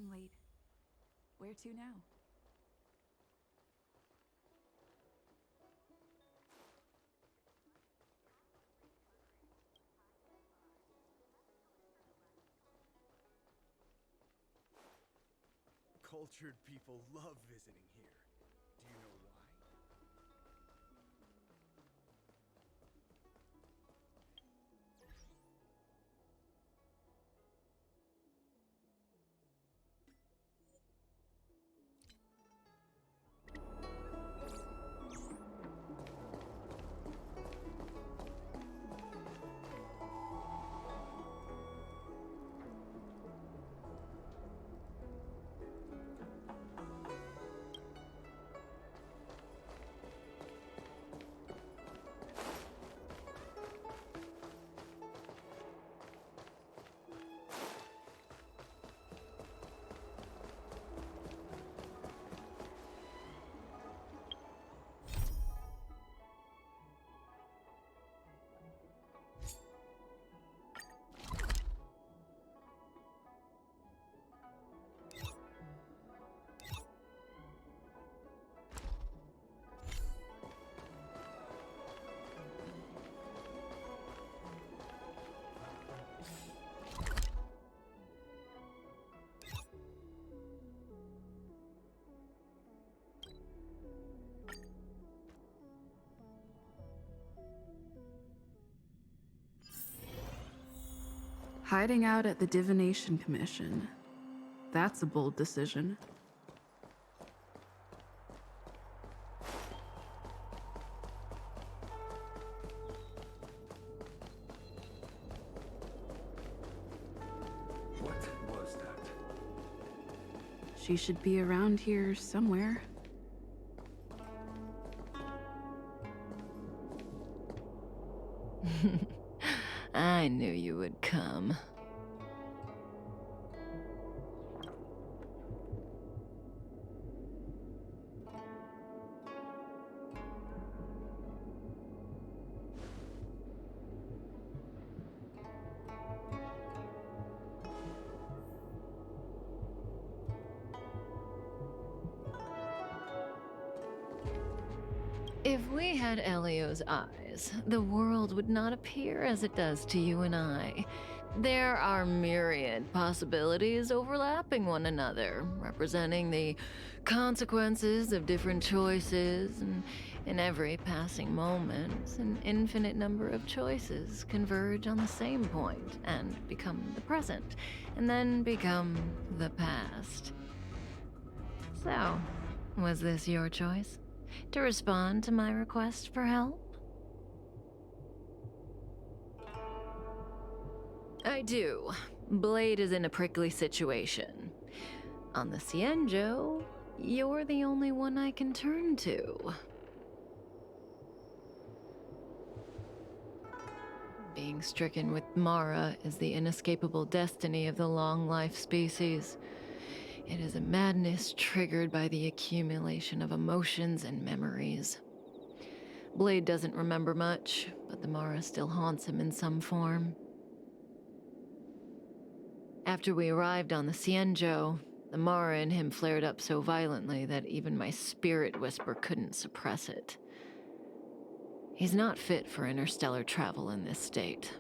running late. Where to now? Cultured people love visiting here. Do you know why? Hiding out at the Divination Commission. That's a bold decision. What was that? She should be around here somewhere. I knew you would come. If we had Elio's eyes, the world would not appear as it does to you and I. There are myriad possibilities overlapping one another, representing the consequences of different choices, and in every passing moment, an infinite number of choices converge on the same point and become the present, and then become the past. So, was this your choice? To respond to my request for help? I do. Blade is in a prickly situation. On the Cienjo, you're the only one I can turn to. Being stricken with Mara is the inescapable destiny of the long-life species. It is a madness triggered by the accumulation of emotions and memories. Blade doesn't remember much, but the Mara still haunts him in some form. After we arrived on the Cienjo, the Mara in him flared up so violently that even my spirit whisper couldn't suppress it. He's not fit for interstellar travel in this state.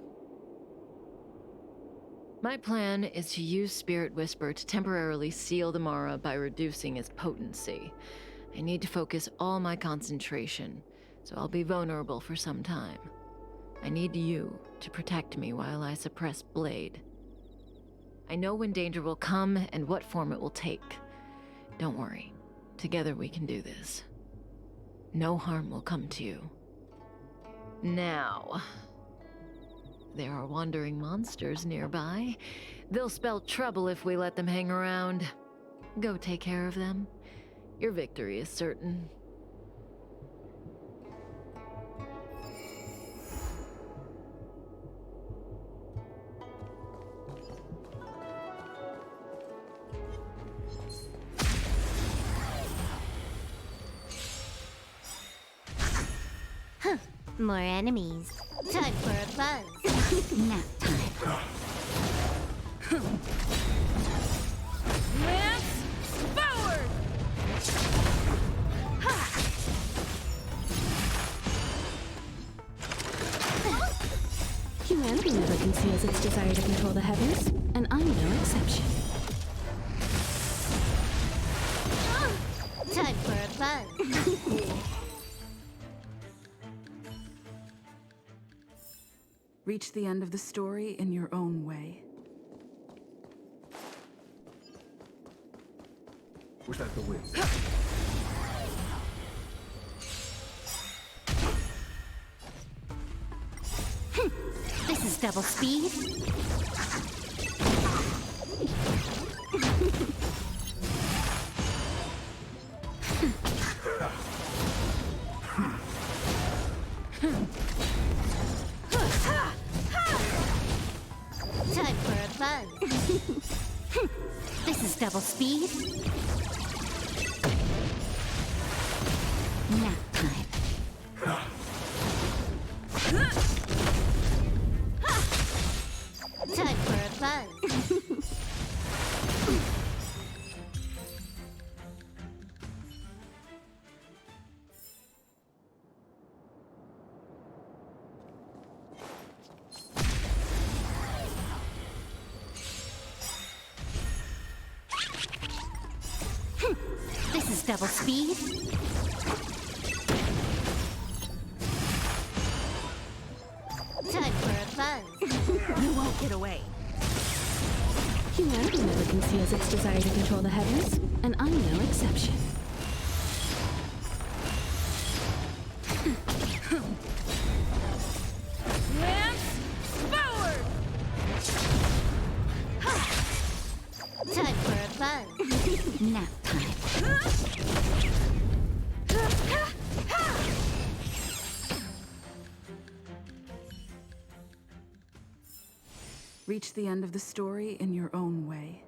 My plan is to use Spirit Whisper to temporarily seal the Mara by reducing its potency. I need to focus all my concentration, so I'll be vulnerable for some time. I need you to protect me while I suppress Blade. I know when danger will come and what form it will take. Don't worry, together we can do this. No harm will come to you. Now, there are wandering monsters nearby. They'll spell trouble if we let them hang around. Go take care of them. Your victory is certain. More enemies. Time for a buzz. Nap time. conceals its desire to control the heavens, and I'm no exception. Time for a buzz. Reach the end of the story in your own way. Was that the wind? This is double speed. Time for a buzz. This is double speed. Nap time. Time for a buzz. This is double speed. Time for a buzz. You won't get away. Humanity never conceals its desire to control the heavens, and I'm no exception. Time for a buzz. Nap time. Reach the end of the story in your own way.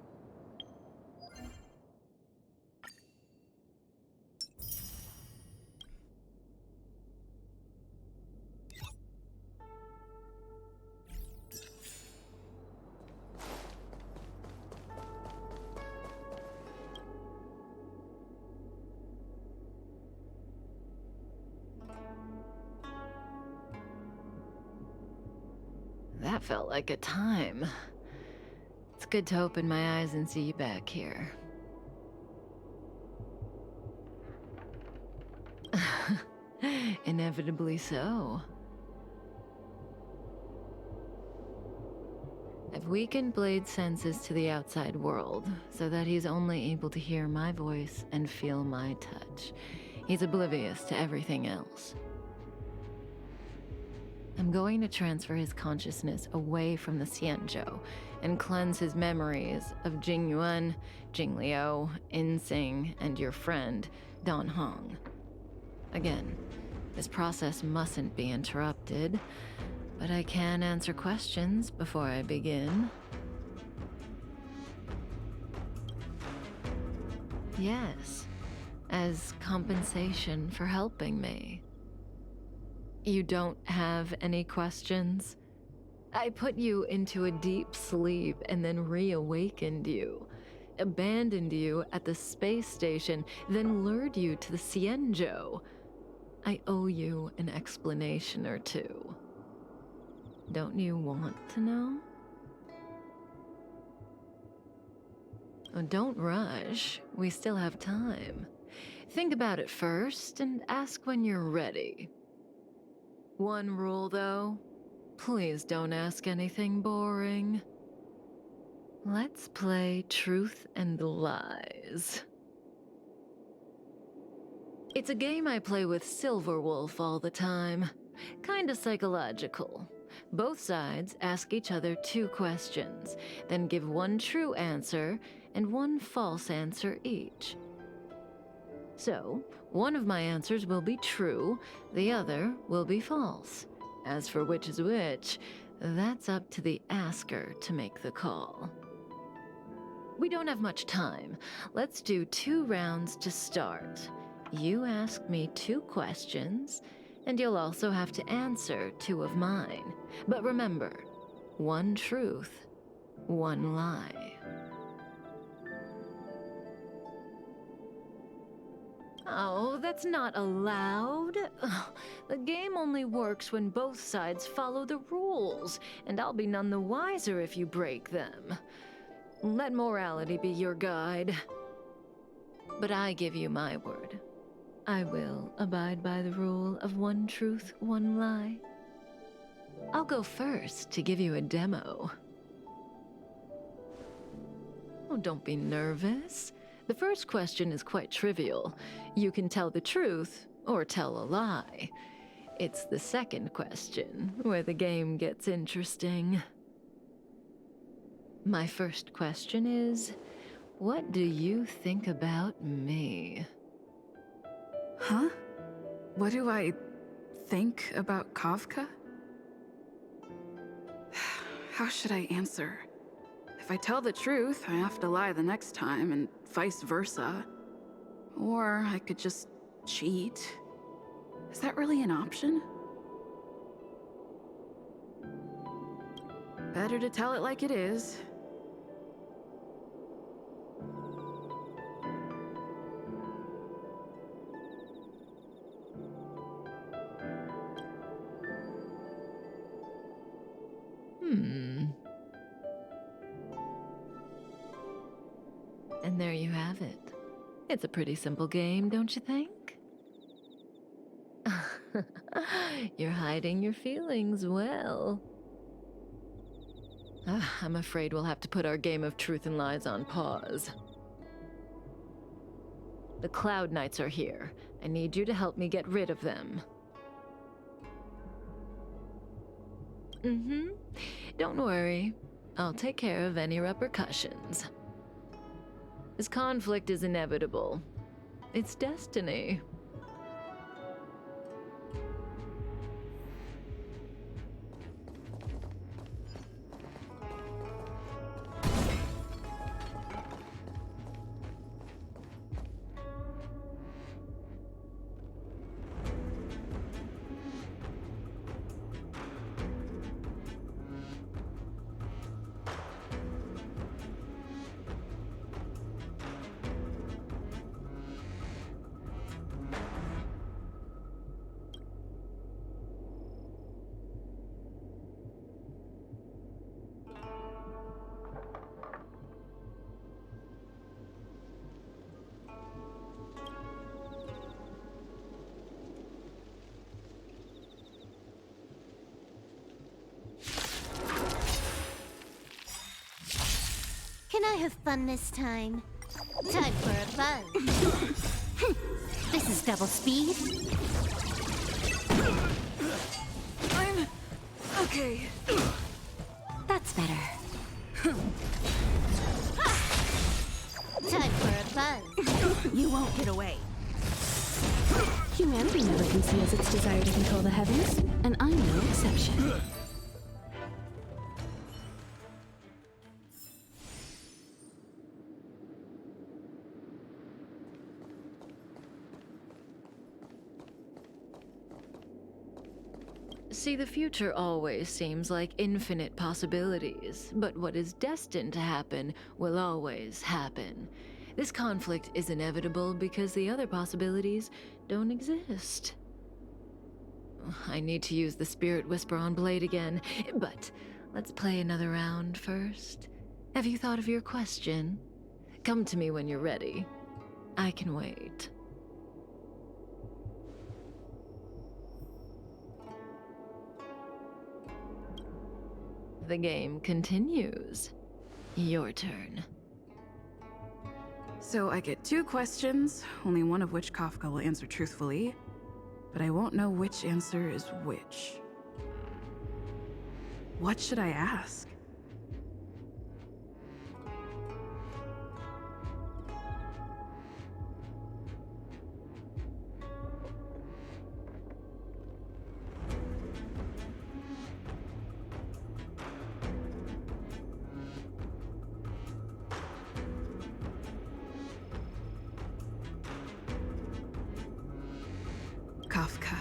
That felt like a time. It's good to open my eyes and see you back here. Inevitably so. I've weakened Blade's senses to the outside world, so that he's only able to hear my voice and feel my touch. He's oblivious to everything else. I'm going to transfer his consciousness away from the Xianzhou and cleanse his memories of Jingyuan, Jingliu, Insing, and your friend, Dan Hong. Again, this process mustn't be interrupted, but I can answer questions before I begin. Yes, as compensation for helping me. You don't have any questions? I put you into a deep sleep and then reawakened you, abandoned you at the space station, then lured you to the Xianzhou. I owe you an explanation or two. Don't you want to know? Oh, don't rush. We still have time. Think about it first and ask when you're ready. One rule, though. Please don't ask anything boring. Let's play truth and lies. It's a game I play with Silverwolf all the time. Kinda psychological. Both sides ask each other 2 questions, then give 1 true answer and 1 false answer each. So, one of my answers will be true, the other will be false. As for which is which, that's up to the asker to make the call. We don't have much time. Let's do 2 rounds to start. You ask me 2 questions, and you'll also have to answer 2 of mine. But remember, 1 truth, 1 lie. Oh, that's not allowed. Ugh, the game only works when both sides follow the rules, and I'll be none the wiser if you break them. Let morality be your guide. But I give you my word. I will abide by the rule of one truth, one lie. I'll go first to give you a demo. Oh, don't be nervous. The first question is quite trivial. You can tell the truth or tell a lie. It's the second question where the game gets interesting. My first question is, what do you think about me? Huh? What do I think about Kafka? How should I answer? If I tell the truth, I have to lie the next time, and vice versa. Or I could just cheat. Is that really an option? Better to tell it like it is. And there you have it. It's a pretty simple game, don't you think? You're hiding your feelings well. I'm afraid we'll have to put our game of truth and lies on pause. The Cloud Knights are here. I need you to help me get rid of them. Don't worry. I'll take care of any repercussions. This conflict is inevitable. It's destiny. Can I have fun this time? Time for a buzz. This is double speed. I'm okay. That's better. Time for a buzz. You won't get away. Humanity never conceals its desire to control the heavens, and I'm no exception. See, the future always seems like infinite possibilities, but what is destined to happen will always happen. This conflict is inevitable because the other possibilities don't exist. I need to use the Spirit Whisper on Blade again, but let's play another round first. Have you thought of your question? Come to me when you're ready. I can wait. The game continues. Your turn. So I get 2 questions, only one of which Kafka will answer truthfully, but I won't know which answer is which. What should I ask? Kafka.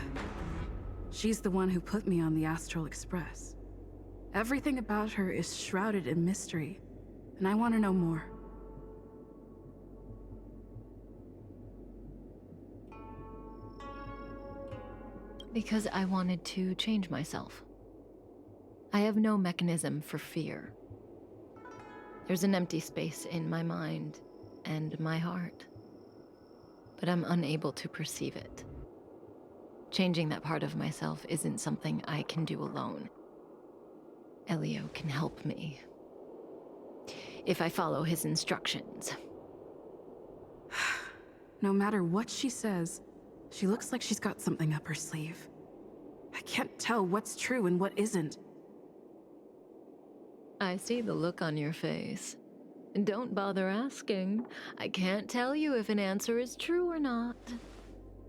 She's the one who put me on the Astral Express. Everything about her is shrouded in mystery, and I want to know more. Because I wanted to change myself. I have no mechanism for fear. There's an empty space in my mind and my heart, but I'm unable to perceive it. Changing that part of myself isn't something I can do alone. Elio can help me, if I follow his instructions. No matter what she says, she looks like she's got something up her sleeve. I can't tell what's true and what isn't. I see the look on your face. Don't bother asking. I can't tell you if an answer is true or not.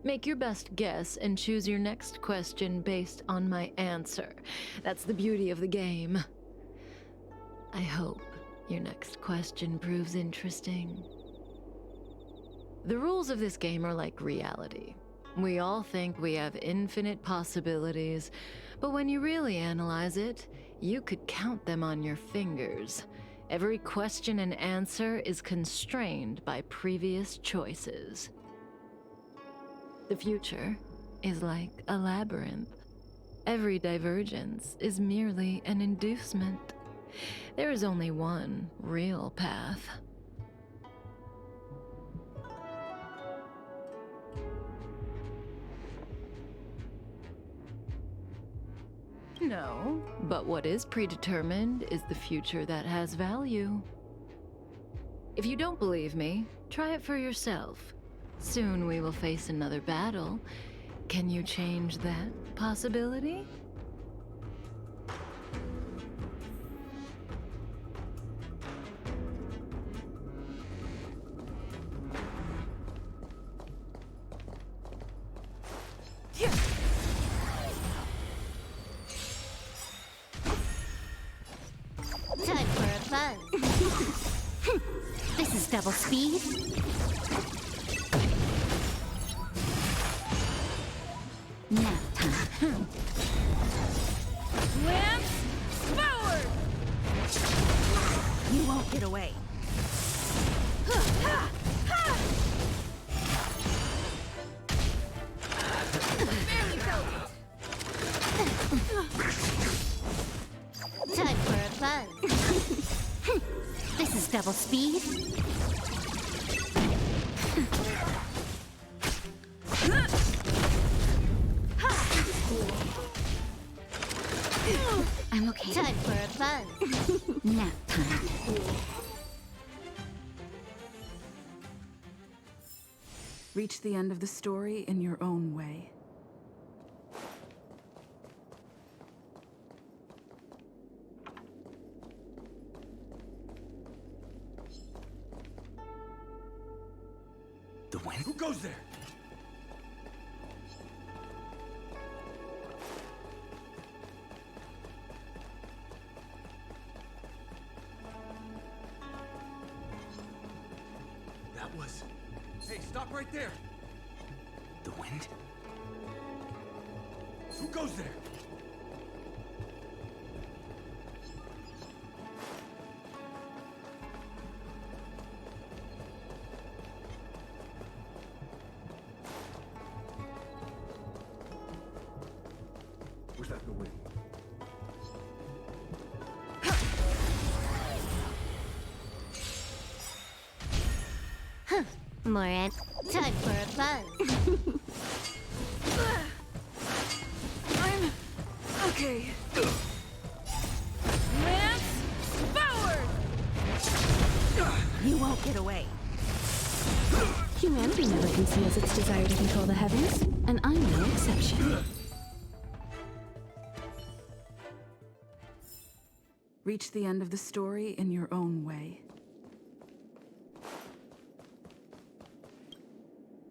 Make your best guess and choose your next question based on my answer. That's the beauty of the game. I hope your next question proves interesting. The rules of this game are like reality. We all think we have infinite possibilities, but when you really analyze it, you could count them on your fingers. Every question and answer is constrained by previous choices. The future is like a labyrinth. Every divergence is merely an inducement. There is only one real path. No, but what is predetermined is the future that has value. If you don't believe me, try it for yourself. Soon we will face another battle. Can you change that possibility? Time for a buzz. This is double speed. Nap time. Lance forward! You won't get away. Barely felt it. Time for a buzz. This is double speed. I'm okay. Time for a buzz. Nap time. Reach the end of the story in your own way. The wind? Who goes there? That was... Hey, stop right there! The wind? Who goes there? Was that the wind? Moran. Time for a buzz. I'm okay. Lance forward! You won't get away. Humanity never conceals its desire to control the heavens, and I'm no exception. Reach the end of the story in your own way.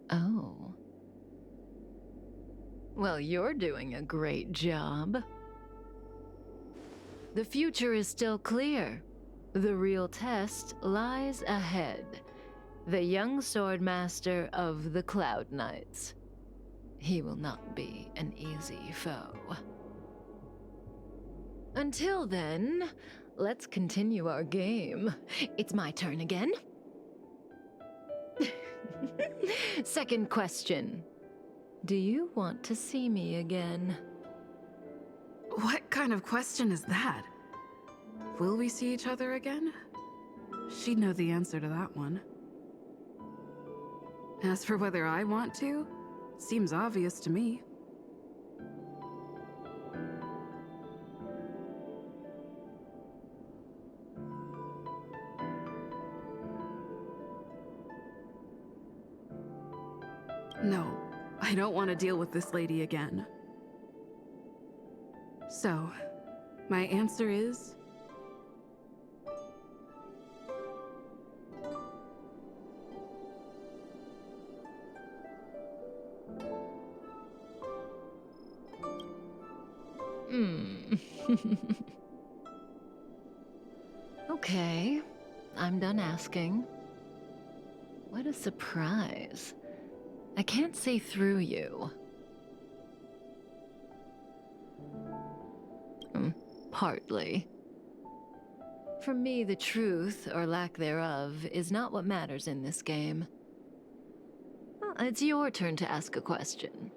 Oh. Well, you're doing a great job. The future is still clear. The real test lies ahead. The young swordmaster of the Cloud Knights. He will not be an easy foe. Until then, let's continue our game. It's my turn again. Second question. Do you want to see me again? What kind of question is that? Will we see each other again? She'd know the answer to that one. As for whether I want to, seems obvious to me. No, I don't want to deal with this lady again. So, my answer is... Okay, I'm done asking. What a surprise. I can't see through you. Partly. For me, the truth, or lack thereof, is not what matters in this game. Well, it's your turn to ask a question.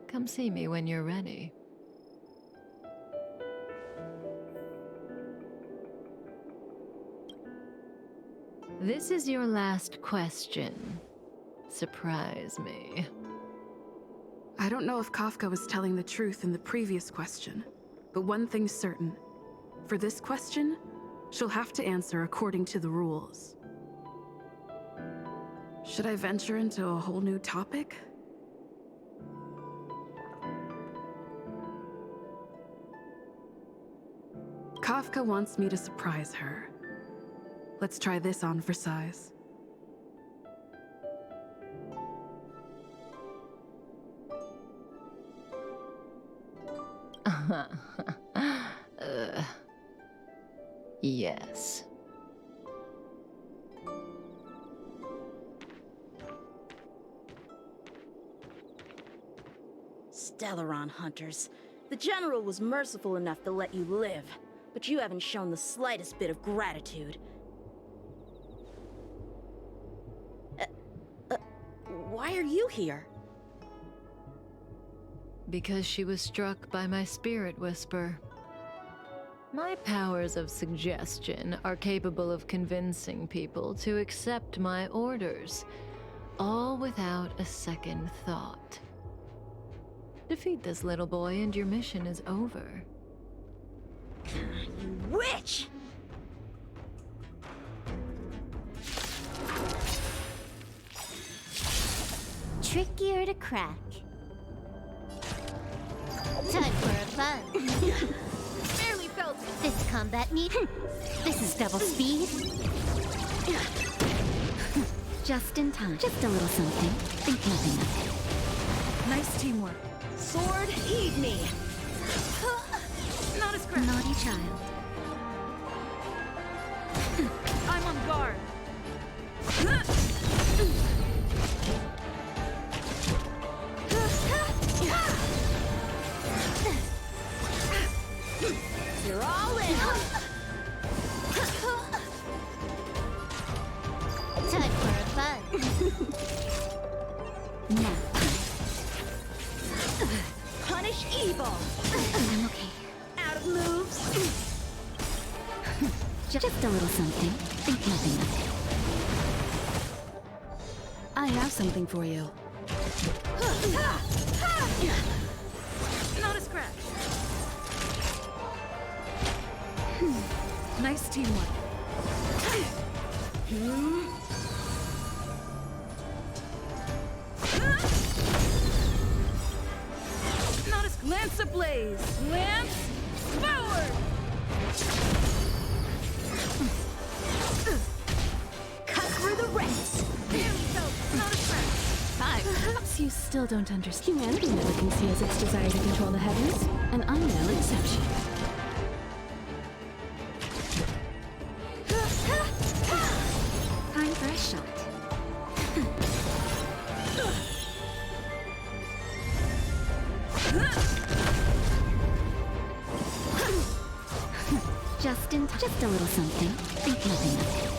Come see me when you're ready. This is your last question. Surprise me. I don't know if Kafka was telling the truth in the previous question, but one thing's certain. For this question, she'll have to answer according to the rules. Should I venture into a whole new topic? Kafka wants me to surprise her. Let's try this on for size. Yes. Stellaron hunters. The General was merciful enough to let you live, but you haven't shown the slightest bit of gratitude. Why are you here? Because she was struck by my spirit whisper. My powers of suggestion are capable of convincing people to accept my orders, all without a second thought. Defeat this little boy and your mission is over. You witch! Trickier to crack. Time for a fun. Barely felt it. This combat need. This is double speed. Just in time. Just a little something. Think nothing of it. Nice teamwork. Sword, heed me. Not a scratch. Naughty child. I'm on guard. You're all in! Time for a fun. Now. Punish evil! I'm okay. Out of moves! Just a little something. Think nothing of it. I have something for you. Not a scratch. Nice teamwork. Not a lance ablaze. Lance forward. Cut through the ranks! Barely felt it. Not a scratch. Perhaps you still don't understand. Humanity never conceals its desire to control the heavens, and I'm no exception. Time for a shot. Just a little something. Think nothing of it.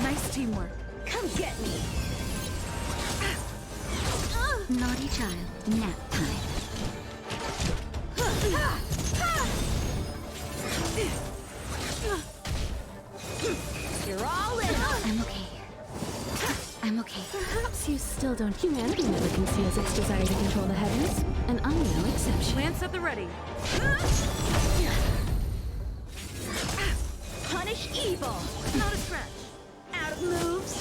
Nice teamwork. Come get me! Naughty child. Nap time. You're all in. I'm okay. I'm okay. Perhaps you still don't. Humanity never conceals its desire to control the heavens, and I'm no exception. Lance at the ready. Punish evil. Not a scratch. Out of moves.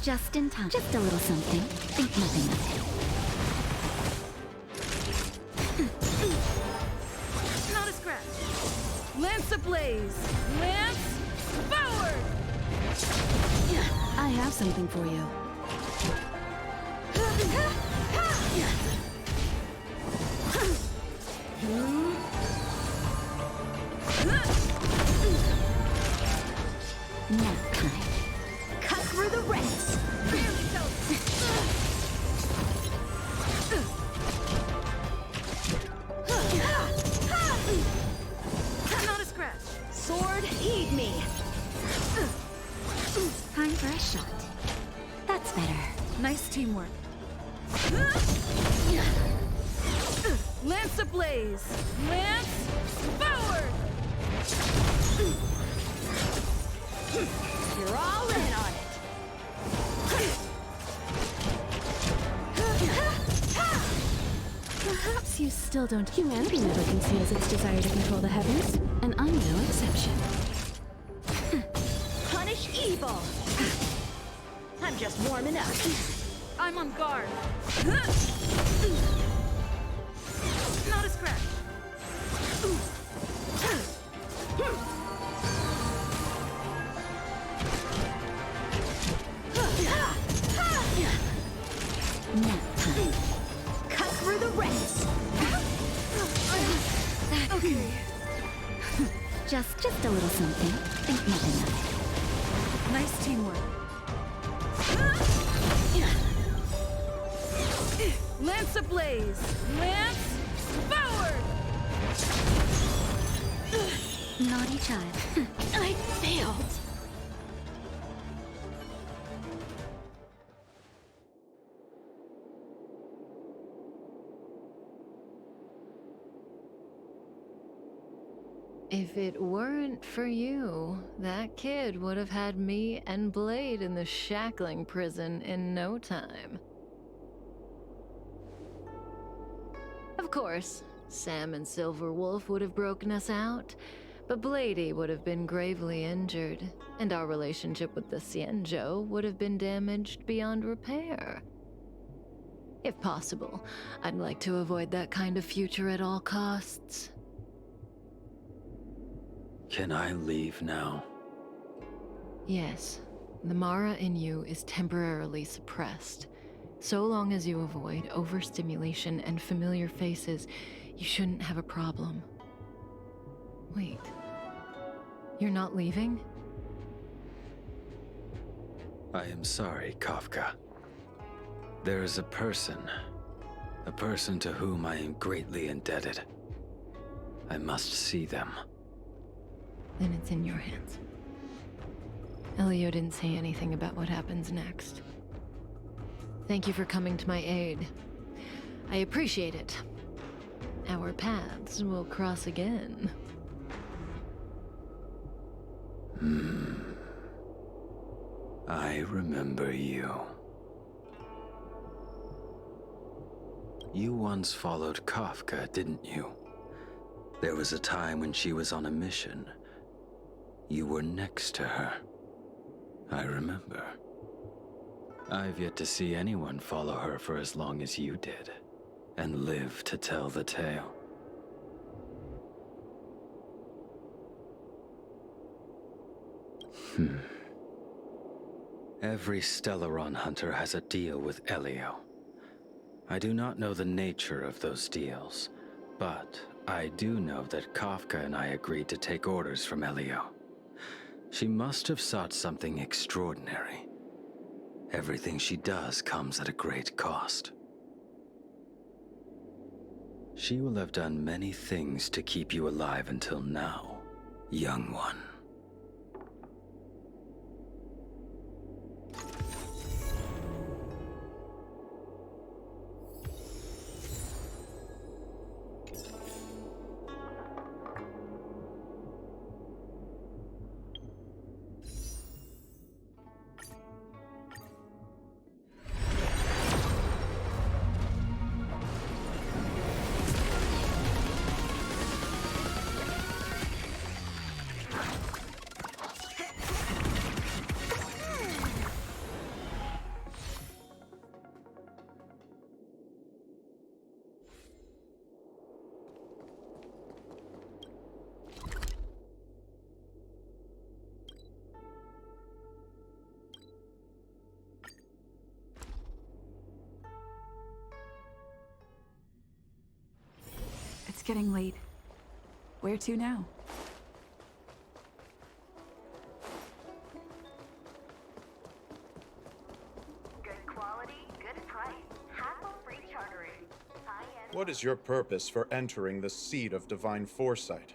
Just in time. Just a little something. Think nothing of it. Not a scratch. Lance ablaze. Lance forward. I have something for you. Nap time. Cut through the ranks. Not a scratch. Sword, heed me. Time for a shot. That's better. Nice teamwork. Lance ablaze. Lance forward. You're all in on it. Perhaps you still don't. Humanity never conceals its desire to control the heavens, and I'm no exception. Punish evil. I'm just warming up. I'm on guard. Not a scratch. Nap time. Cut through the ranks. Okay. Just a little something. Think nothing of it. Nice teamwork. Lance ablaze. Lance forward. Naughty child. I failed. If it weren't for you, that kid would have had me and Blade in the shackling prison in no time. Of course, Sam and Silverwolf would have broken us out, but Blady would have been gravely injured, and our relationship with the Cienjo would have been damaged beyond repair. If possible, I'd like to avoid that kind of future at all costs. Can I leave now? Yes, the Mara in you is temporarily suppressed. So long as you avoid overstimulation and familiar faces, you shouldn't have a problem. Wait. You're not leaving? I am sorry, Kafka. There is a person to whom I am greatly indebted. I must see them. Then it's in your hands. Elio didn't say anything about what happens next. Thank you for coming to my aid. I appreciate it. Our paths will cross again. I remember you. You once followed Kafka, didn't you? There was a time when she was on a mission. You were next to her. I remember. I've yet to see anyone follow her for as long as you did, and live to tell the tale. Every Stellaron hunter has a deal with Elio. I do not know the nature of those deals, but I do know that Kafka and I agreed to take orders from Elio. She must have sought something extraordinary. Everything she does comes at a great cost. She will have done many things to keep you alive until now, young one. It's getting late. Where to now? Good quality, good price. Hassle-free chartering. High-end. What is your purpose for entering the seat of divine foresight?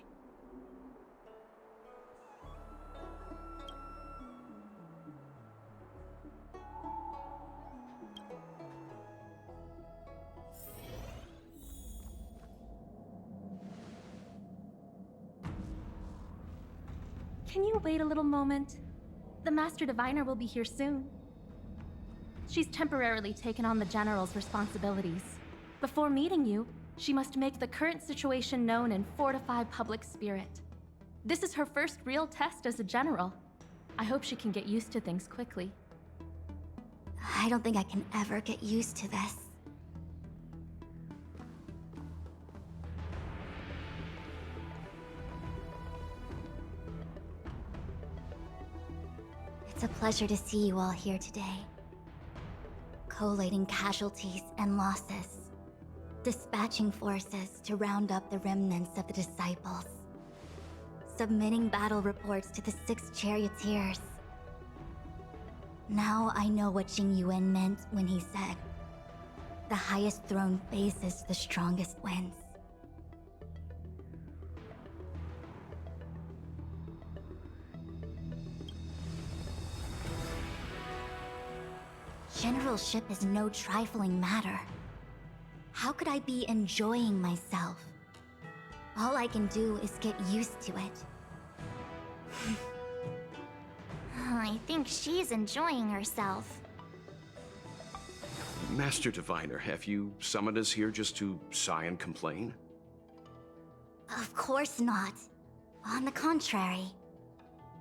Can you wait a little moment? The Master Diviner will be here soon. She's temporarily taken on the General's responsibilities. Before meeting you, she must make the current situation known and fortify public spirit. This is her first real test as a General. I hope she can get used to things quickly. I don't think I can ever get used to this. It's a pleasure to see you all here today. Collating casualties and losses. Dispatching forces to round up the remnants of the disciples. Submitting battle reports to the 6 charioteers. Now I know what Jing Yuan meant when he said, "The highest throne faces the strongest wins." Generalship is no trifling matter. How could I be enjoying myself? All I can do is get used to it. I think she's enjoying herself. Master Diviner, have you summoned us here just to sigh and complain? Of course not. On the contrary.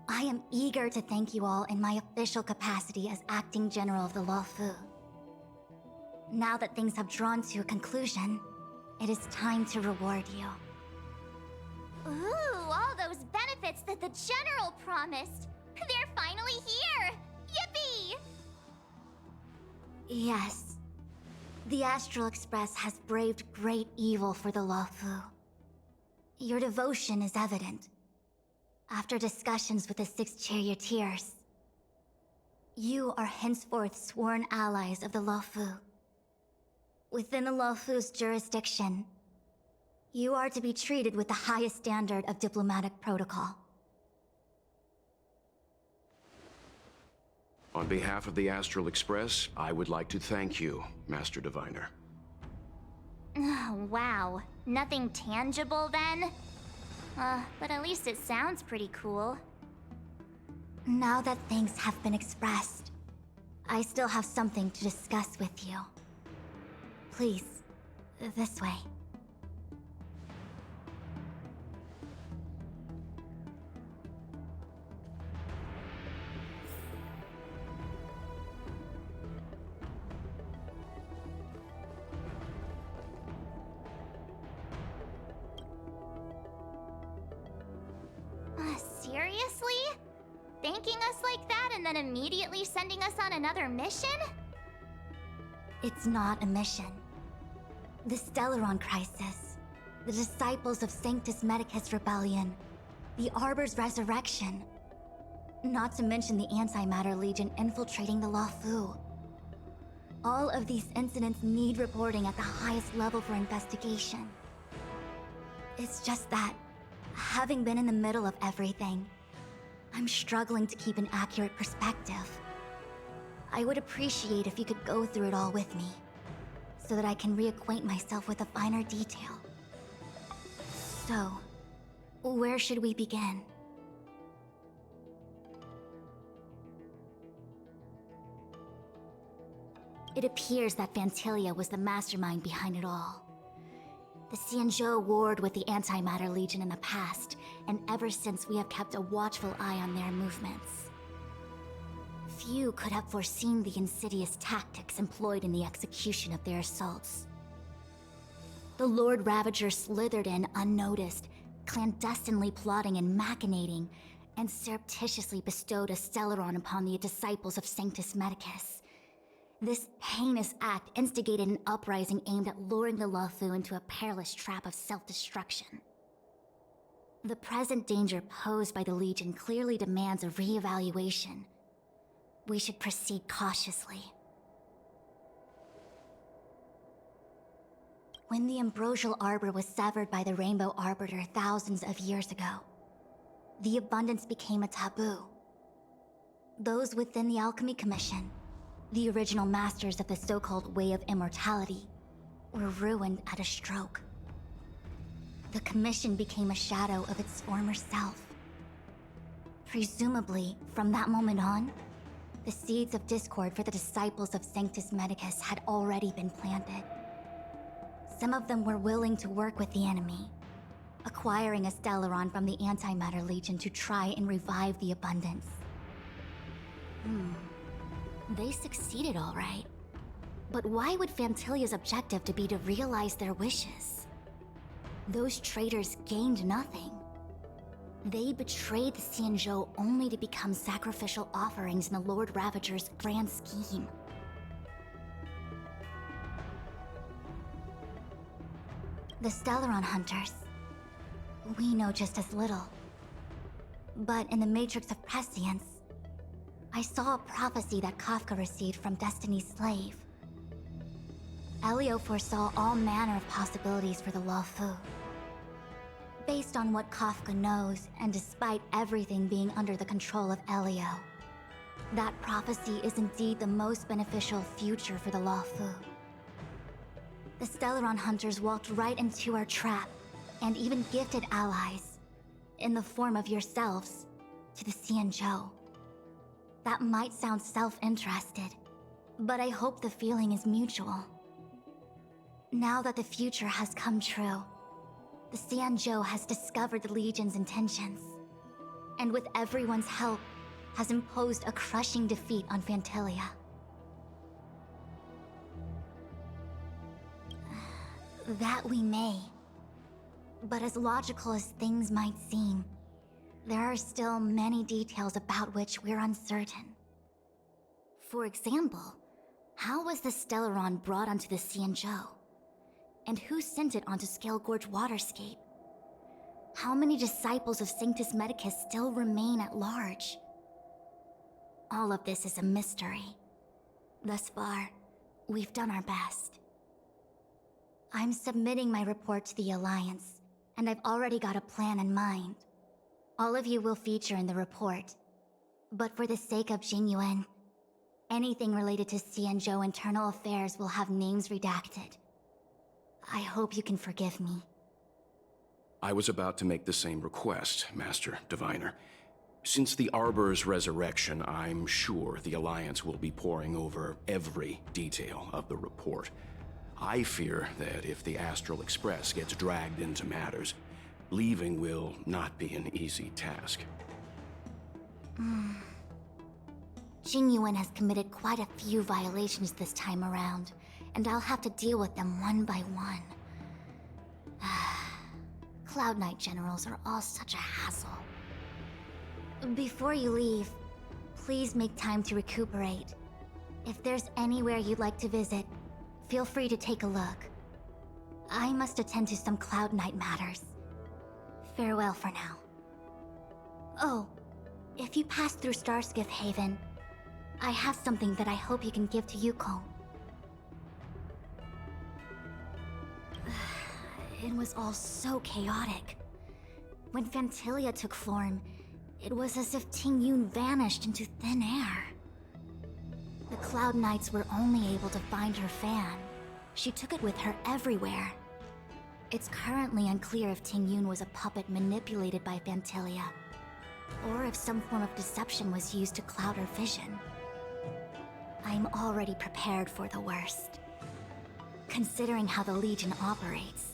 I am eager to thank you all in my official capacity as Acting General of the Luofu. Now that things have drawn to a conclusion, it is time to reward you. Ooh, all those benefits that the General promised. They're finally here! Yippee! Yes. The Astral Express has braved great evil for the Luofu. Your devotion is evident. After discussions with the 6 charioteers, you are henceforth sworn allies of the Luofu. Within the Luofu's jurisdiction, you are to be treated with the highest standard of diplomatic protocol. On behalf of the Astral Express, I would like to thank you, Master Diviner. Wow. Nothing tangible then? But at least it sounds pretty cool. Now that things have been expressed, I still have something to discuss with you. Please, this way. Seriously? Thanking us like that and then immediately sending us on another mission? It's not a mission. The Stellaron Crisis, the Disciples of Sanctus Medicus Rebellion, the Arbor's resurrection. Not to mention the Antimatter Legion infiltrating the Luofu. All of these incidents need reporting at the highest level for investigation. It's just that, having been in the middle of everything, I'm struggling to keep an accurate perspective. I would appreciate if you could go through it all with me, so that I can reacquaint myself with a finer detail. So, where should we begin? It appears that Vantilia was the mastermind behind it all. The Xianzhou warred with the Antimatter Legion in the past, and ever since we have kept a watchful eye on their movements. Few could have foreseen the insidious tactics employed in the execution of their assaults. The Lord Ravager slithered in unnoticed, clandestinely plotting and machinating, and surreptitiously bestowed a Stellaron upon the disciples of Sanctus Medicus. This heinous act instigated an uprising aimed at luring the Luofu into a perilous trap of self-destruction. The present danger posed by the Legion clearly demands a re-evaluation. We should proceed cautiously. When the ambrosial arbor was severed by the Rainbow Arbiter thousands of years ago, the abundance became a taboo. Those within the Alchemy Commission, the original masters of the so-called Way of Immortality, were ruined at a stroke. The Commission became a shadow of its former self. Presumably, from that moment on, the seeds of discord for the disciples of Sanctus Medicus had already been planted. Some of them were willing to work with the enemy, acquiring a Stellaron from the Antimatter Legion to try and revive the abundance. They succeeded all right. But why would Fantilia's objective to be to realize their wishes? Those traitors gained nothing. They betrayed the Xianzhou only to become sacrificial offerings in the Lord Ravager's grand scheme. The Stellaron Hunters. We know just as little. But in the Matrix of Prescience, I saw a prophecy that Kafka received from Destiny's slave. Elio foresaw all manner of possibilities for the Luofu. Based on what Kafka knows, and despite everything being under the control of Elio, that prophecy is indeed the most beneficial future for the Luofu. The Stellaron Hunters walked right into our trap, and even gifted allies, in the form of yourselves, to the Xianzhou. That might sound self-interested, but I hope the feeling is mutual. Now that the future has come true, the Xianzhou has discovered the Legion's intentions, and with everyone's help, has imposed a crushing defeat on Fantilia. That we may. But as logical as things might seem, there are still many details about which we're uncertain. For example, how was the Stellaron brought onto the Xianzhou? And who sent it onto Scale Gorge Waterscape? How many disciples of Sanctus Medicus still remain at large? All of this is a mystery. Thus far, we've done our best. I'm submitting my report to the Alliance, and I've already got a plan in mind. All of you will feature in the report. But for the sake of Jingyuan, anything related to Xianzhou internal affairs will have names redacted. I hope you can forgive me. I was about to make the same request, Master Diviner. Since the Arbor's resurrection, I'm sure the Alliance will be poring over every detail of the report. I fear that if the Astral Express gets dragged into matters, leaving will not be an easy task. Jingyuan has committed quite a few violations this time around, and I'll have to deal with them one by one. Cloud Knight generals are all such a hassle. Before you leave, please make time to recuperate. If there's anywhere you'd like to visit, feel free to take a look. I must attend to some Cloud Knight matters. Farewell for now. Oh, if you pass through Starskiff Haven, I have something that I hope you can give to Yukong. It was all so chaotic. When Fantilia took form, it was as if Tingyun vanished into thin air. The Cloud Knights were only able to find her fan. She took it with her everywhere. It's currently unclear if Tingyun was a puppet manipulated by Fantilia, or if some form of deception was used to cloud her vision. I'm already prepared for the worst. Considering how the Legion operates,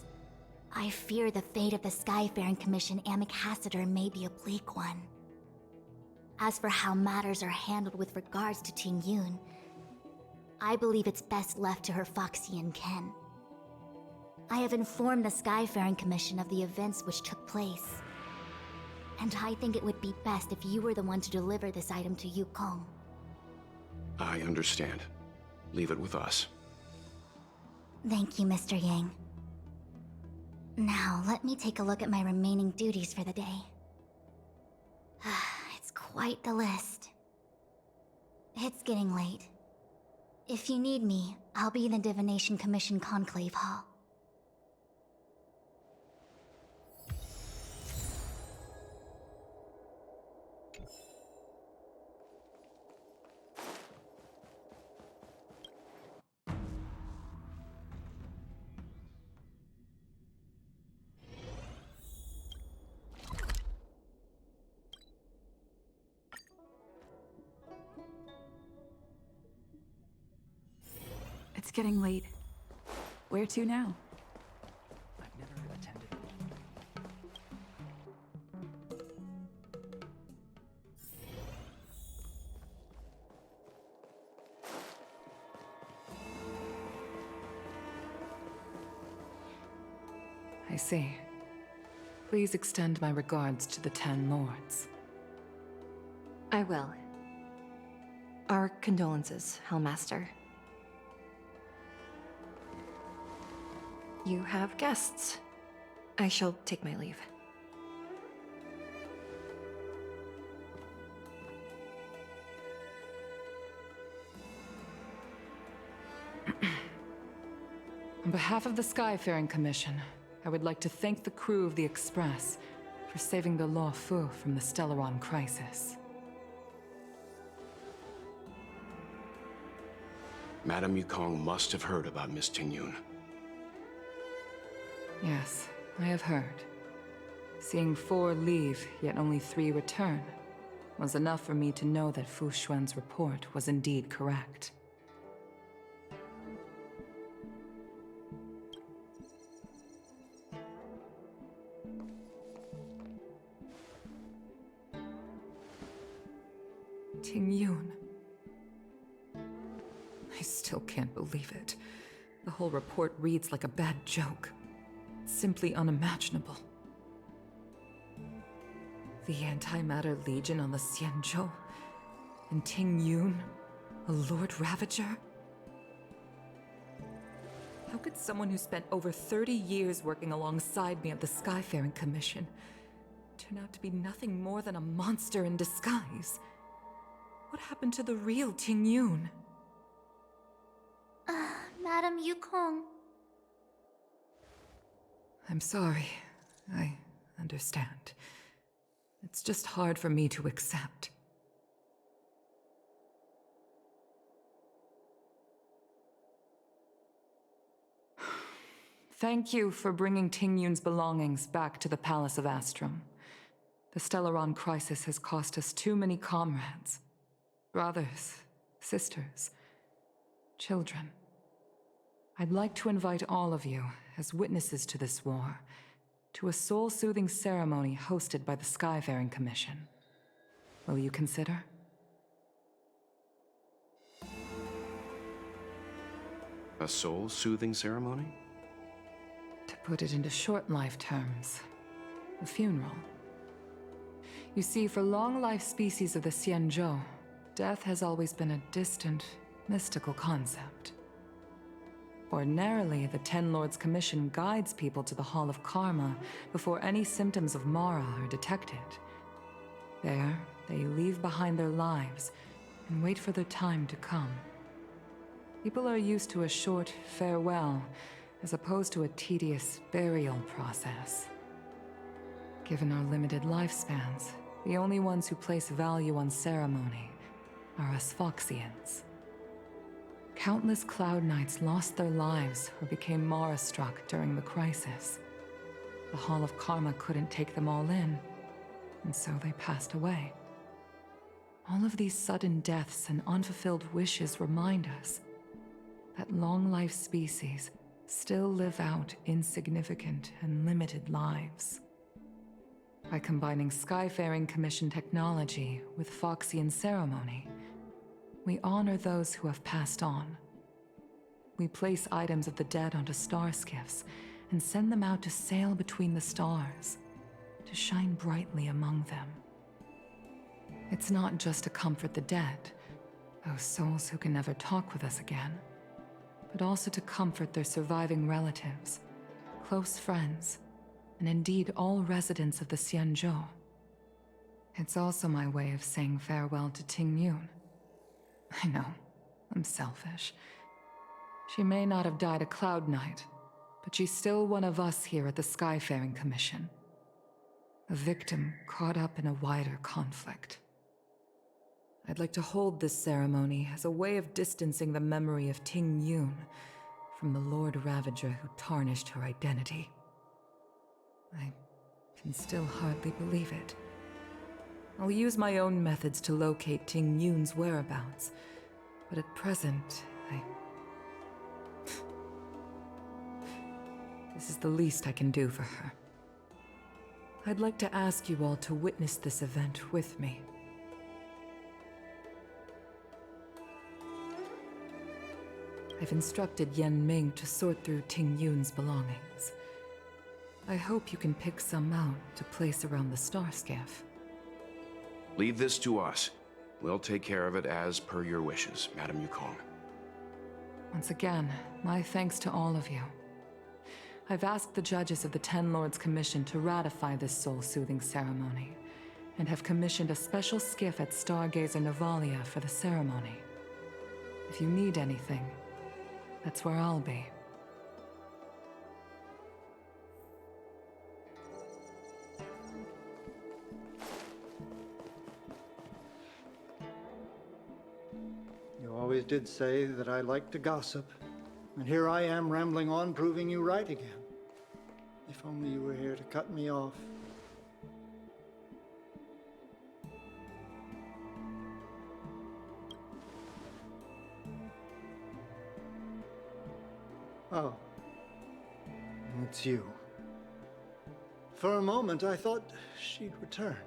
I fear the fate of the Skyfaring Commission Ambassador may be a bleak one. As for how matters are handled with regards to Tingyun, I believe it's best left to her Foxian kin. I have informed the Skyfaring Commission of the events which took place, and I think it would be best if you were the one to deliver this item to Yukong. I understand. leave it with us. Thank you, Mr. Yang. Now, let me take a look at my remaining duties for the day. It's quite the list. It's getting late. If you need me, I'll be in the Divination Commission Conclave Hall. It's getting late. Where to now? I've never attended. I see. Please extend my regards to the 10 lords. I will. Our condolences, Hellmaster. You have guests. I shall take my leave. On behalf of the Skyfaring Commission, I would like to thank the crew of the Express for saving the Law Fu from the Stellaron crisis. Madame Yukong must have heard about Miss Tingyun. Yes, I have heard. Seeing 4 leave, yet only 3 return, was enough for me to know that Fu Xuan's report was indeed correct. Tingyun. I still can't believe it. The whole report reads like a bad joke. Simply unimaginable. The Antimatter Legion on the Xianzhou, and Tingyun, a Lord Ravager? How could someone who spent over 30 years working alongside me at the Skyfaring Commission turn out to be nothing more than a monster in disguise? What happened to the real Tingyun? Madame Yukong. I'm sorry. I understand. It's just hard for me to accept. Thank you for bringing Tingyun's belongings back to the Palace of Astrum. The Stellaron crisis has cost us too many comrades. Brothers, sisters, children. I'd like to invite all of you, as witnesses to this war, to a soul-soothing ceremony hosted by the Skyfaring Commission. Will you consider? A soul-soothing ceremony? To put it into short life terms, a funeral. You see, for long-life species of the Xianzhou, death has always been a distant, mystical concept. Ordinarily, the Ten Lords Commission guides people to the Hall of Karma before any symptoms of Mara are detected. There, they leave behind their lives and wait for their time to come. People are used to a short farewell as opposed to a tedious burial process. Given our limited lifespans, the only ones who place value on ceremony are us Foxians. Countless Cloud Knights lost their lives or became Mara-struck during the crisis. The Hall of Karma couldn't take them all in, and so they passed away. All of these sudden deaths and unfulfilled wishes remind us that long-life species still live out insignificant and limited lives. By combining Skyfaring Commission technology with Foxian ceremony, we honor those who have passed on. We place items of the dead onto star skiffs and send them out to sail between the stars, to shine brightly among them. It's not just to comfort the dead, Those souls who can never talk with us again, but also to comfort their surviving relatives, close friends, and indeed all residents of the Xianzhou. It's also my way of saying farewell to Ting Yun. I know, I'm selfish. She may not have died a Cloud Knight, but she's still one of us here at the Skyfaring Commission. A victim caught up in a wider conflict. I'd like to hold this ceremony as a way of distancing the memory of Ting Yun from the Lord Ravager who tarnished her identity. I can still hardly believe it. I'll use my own methods to locate Ting Yun's whereabouts, but at present, This is the least I can do for her. I'd like to ask you all to witness this event with me. I've instructed Yan Ming to sort through Ting Yun's belongings. I hope you can pick some out to place around the star skiff. Leave this to us. We'll take care of it as per your wishes, Madame Yukong. Once again, my thanks to all of you. I've asked the judges of the Ten Lords Commission to ratify this soul-soothing ceremony, and have commissioned a special skiff at Stargazer Navalia for the ceremony. If you need anything, that's where I'll be. You always did say that I like to gossip. And here I am rambling on, proving you right again. If only you were here to cut me off. Oh. It's you. For a moment, I thought she'd return.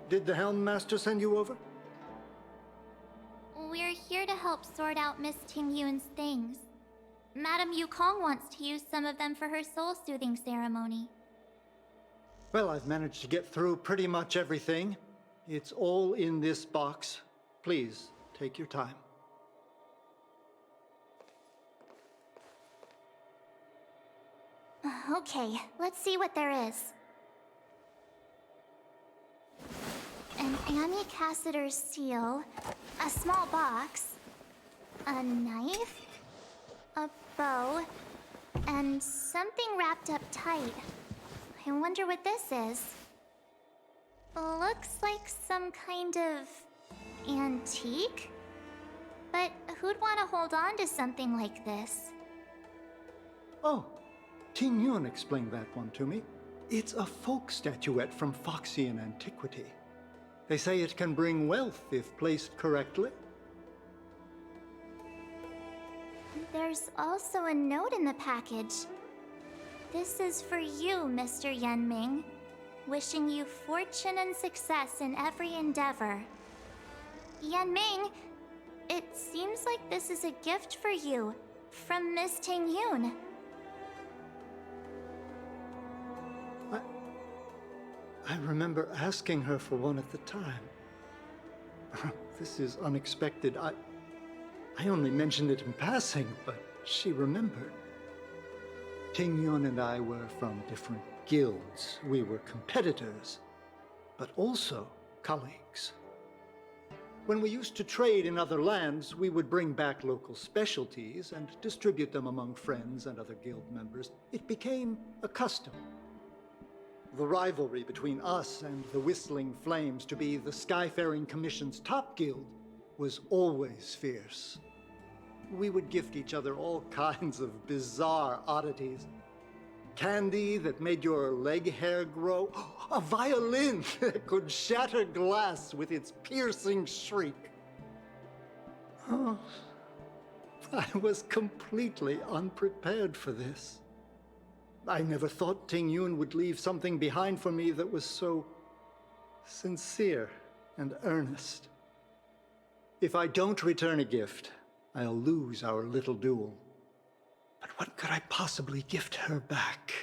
Did the Helm Master send you over? We're here to help sort out Miss Ting Yun's things. Madame Yukong wants to use some of them for her soul-soothing ceremony. Well, I've managed to get through pretty much everything. It's all in this box. Please, take your time. Okay, let's see what there is. An Annie Cassiter's seal, a small box, a knife, a bow, and something wrapped up tight. I wonder what this is. Looks like some kind of antique? But who'd want to hold on to something like this? Oh, Ting Yun explained that one to me. It's a folk statuette from Foxian antiquity. They say it can bring wealth if placed correctly. There's also a note in the package. This is for you, Mr. Yan Ming. Wishing you fortune and success in every endeavor. Yan Ming, it seems like this is a gift for you from Miss Ting Yun. I remember asking her for one at the time. This is unexpected. I only mentioned it in passing, but she remembered. Ting Yun and I were from different guilds. We were competitors, but also colleagues. When we used to trade in other lands, we would bring back local specialties and distribute them among friends and other guild members. It became a custom. The rivalry between us and the Whistling Flames to be the Skyfaring Commission's top guild was always fierce. We would gift each other all kinds of bizarre oddities. Candy that made your leg hair grow. A violin that could shatter glass with its piercing shriek. Oh, I was completely unprepared for this. I never thought Ting Yun would leave something behind for me that was so sincere and earnest. If I don't return a gift, I'll lose our little duel. But what could I possibly gift her back?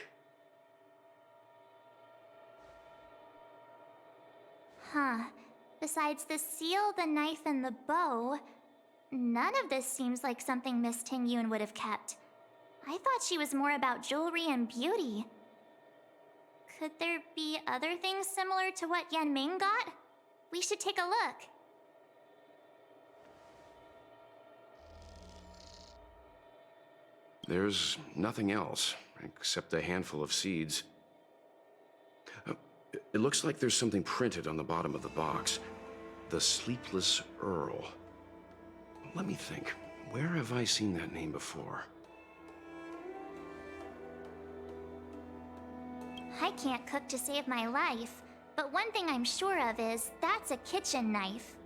Huh. Besides the seal, the knife, and the bow, none of this seems like something Miss Ting-Yun would have kept. I thought she was more about jewelry and beauty. Could there be other things similar to what Yan Ming got? We should take a look. There's nothing else, except a handful of seeds. It looks like there's something printed on the bottom of the box. The Sleepless Earl. Let me think. Where have I seen that name before? I can't cook to save my life, but one thing I'm sure of is that's a kitchen knife.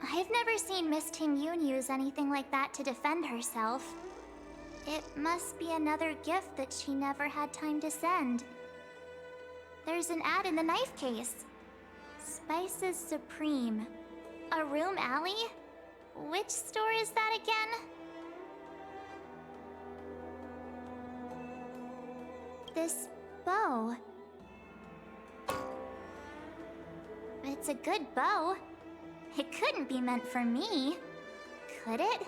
I've never seen Miss Ting-Yun use anything like that to defend herself. It must be another gift that she never had time to send. There's an ad in the knife case. Spices Supreme. A room alley? Which store is that again? This bow. It's a good bow. It couldn't be meant for me, could it?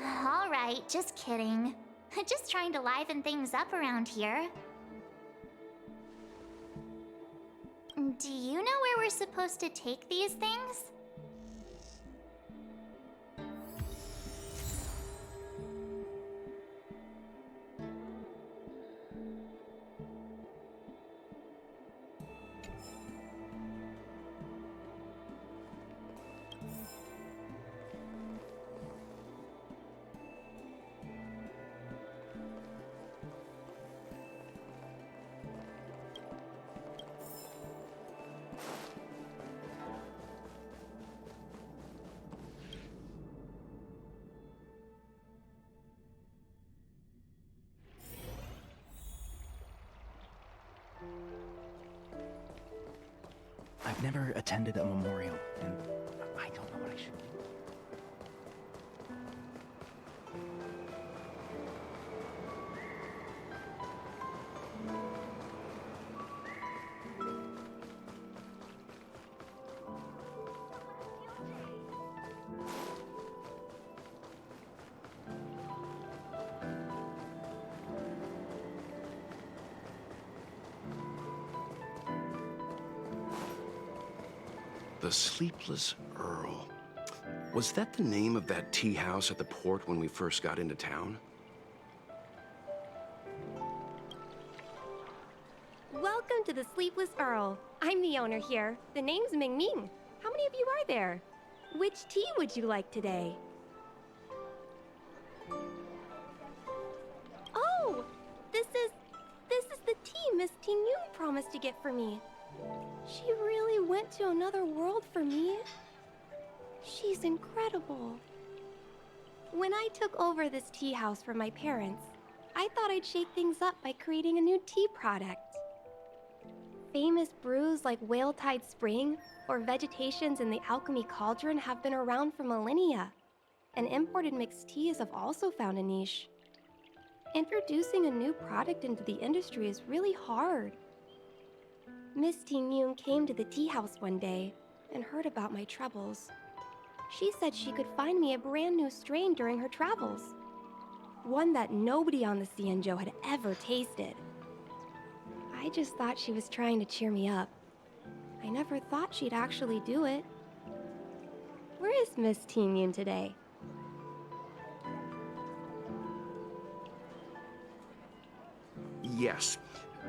All right, just kidding. Just trying to liven things up around here. Do you know where we're supposed to take these things? I've never attended a memorial, and I don't know what I should do. The Sleepless Earl. Was that the name of that tea house at the port when we first got into town? Welcome to the Sleepless Earl. I'm the owner here. The name's Ming Ming. How many of you are there? Which tea would you like today? Oh, this is the tea Miss Ting-Yun promised to get for me. She really went to another world for me. She's incredible. When I took over this tea house from my parents, I thought I'd shake things up by creating a new tea product. Famous brews like Whale Tide Spring or Vegetations in the Alchemy Cauldron have been around for millennia, and imported mixed teas have also found a niche. Introducing a new product into the industry is really hard. Miss Ting-Yun came to the tea house one day and heard about my troubles. She said she could find me a brand new strain during her travels. One that nobody on the Xianzhou had ever tasted. I just thought she was trying to cheer me up. I never thought she'd actually do it. Where is Miss Ting-Yun today? Yes.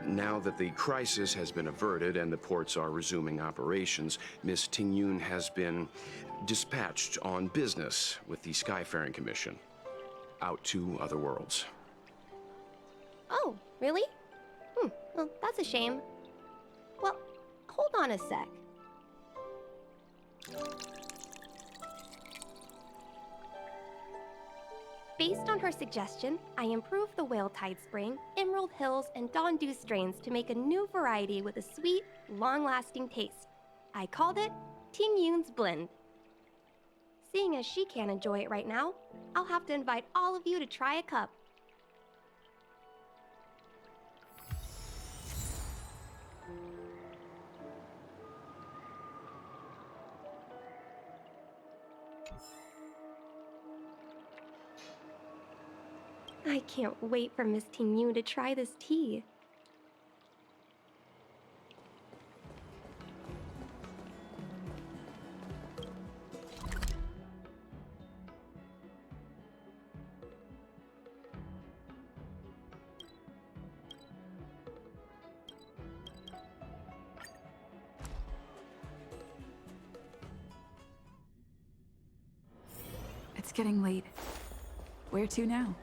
Now that the crisis has been averted and the ports are resuming operations, Miss Ting-Yun has been dispatched on business with the Skyfaring Commission out to other worlds. Oh, really? Well, that's a shame. Well, hold on a sec. Based on her suggestion, I improved the Whale Tide Spring, Emerald Hills, and Dawn Dew strains to make a new variety with a sweet, long-lasting taste. I called it Ting-Yun's Blend. Seeing as she can't enjoy it right now, I'll have to invite all of you to try a cup. I can't wait for Miss Ting Yun to try this tea. It's getting late. Where to now?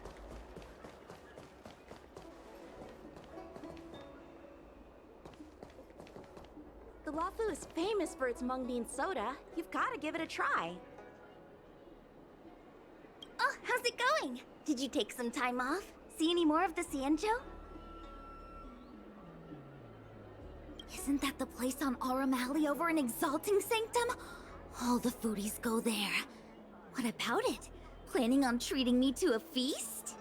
The Lafu is famous for its mung bean soda. You've got to give it a try. Oh, how's it going? Did you take some time off? See any more of the Cienjo? Isn't that the place on Aurum Alley over in Exalting Sanctum? All the foodies go there. What about it? Planning on treating me to a feast?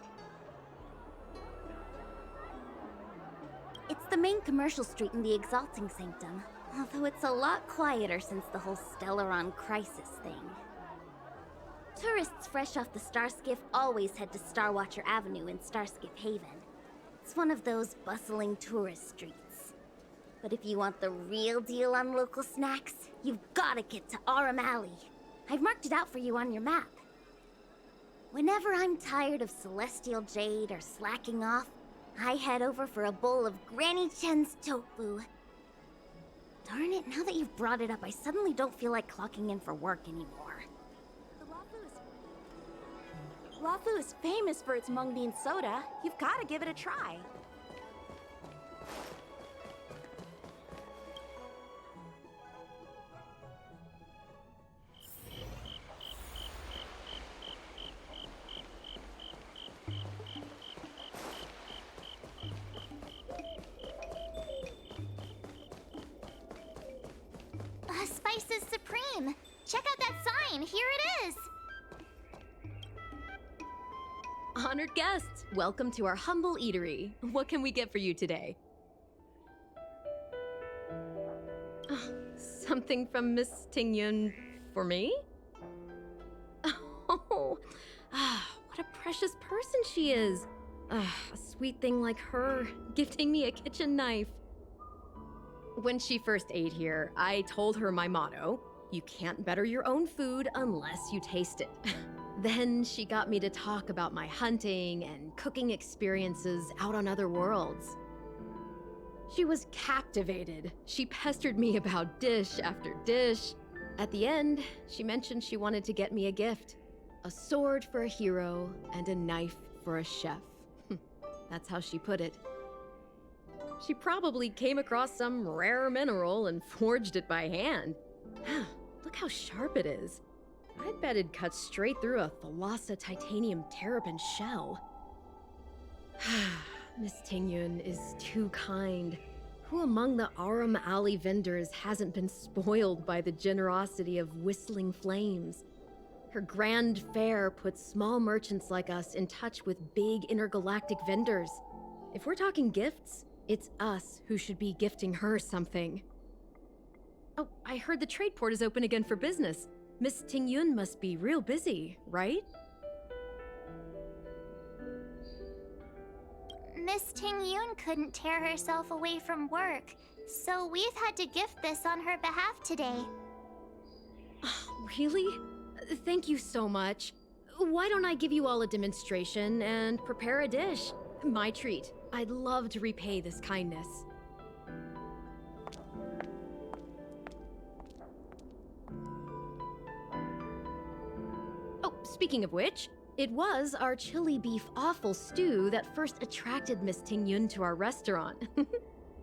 It's the main commercial street in the Exalting Sanctum, although it's a lot quieter since the whole Stellaron crisis thing. Tourists fresh off the Starskiff always head to Starwatcher Avenue in Starskiff Haven. It's one of those bustling tourist streets. But if you want the real deal on local snacks, you've gotta get to Aurum Alley. I've marked it out for you on your map. Whenever I'm tired of Celestial Jade or slacking off, I head over for a bowl of Granny Chen's tofu. Darn it, now that you've brought it up, I suddenly don't feel like clocking in for work anymore. Lafu is famous for its mung bean soda. You've got to give it a try. Spices Supreme! Check out that sign! Here it is! Honored guests, welcome to our humble eatery. What can we get for you today? Something from Miss Ting Yun for me? Oh, what a precious person she is. A sweet thing like her, gifting me a kitchen knife. When she first ate here, I told her my motto: you can't better your own food unless you taste it. Then she got me to talk about my hunting and cooking experiences out on other worlds. She was captivated. She pestered me about dish after dish. At the end, she mentioned she wanted to get me a gift: a sword for a hero and a knife for a chef. That's how she put it. She probably came across some rare mineral and forged it by hand. Look how sharp it is. I bet it'd cut straight through a Thalassa titanium terrapin shell. Miss Ting Yun is too kind. Who among the Aurum Alley vendors hasn't been spoiled by the generosity of Whistling Flames? Her grand fare puts small merchants like us in touch with big intergalactic vendors. If we're talking gifts, it's us who should be gifting her something. Oh, I heard the trade port is open again for business. Miss Ting Yun must be real busy, right? Miss Ting Yun couldn't tear herself away from work, so we've had to gift this on her behalf today. Really? Thank you so much. Why don't I give you all a demonstration and prepare a dish? My treat. I'd love to repay this kindness. Oh, speaking of which, it was our chili beef offal stew that first attracted Miss Ting Yun to our restaurant.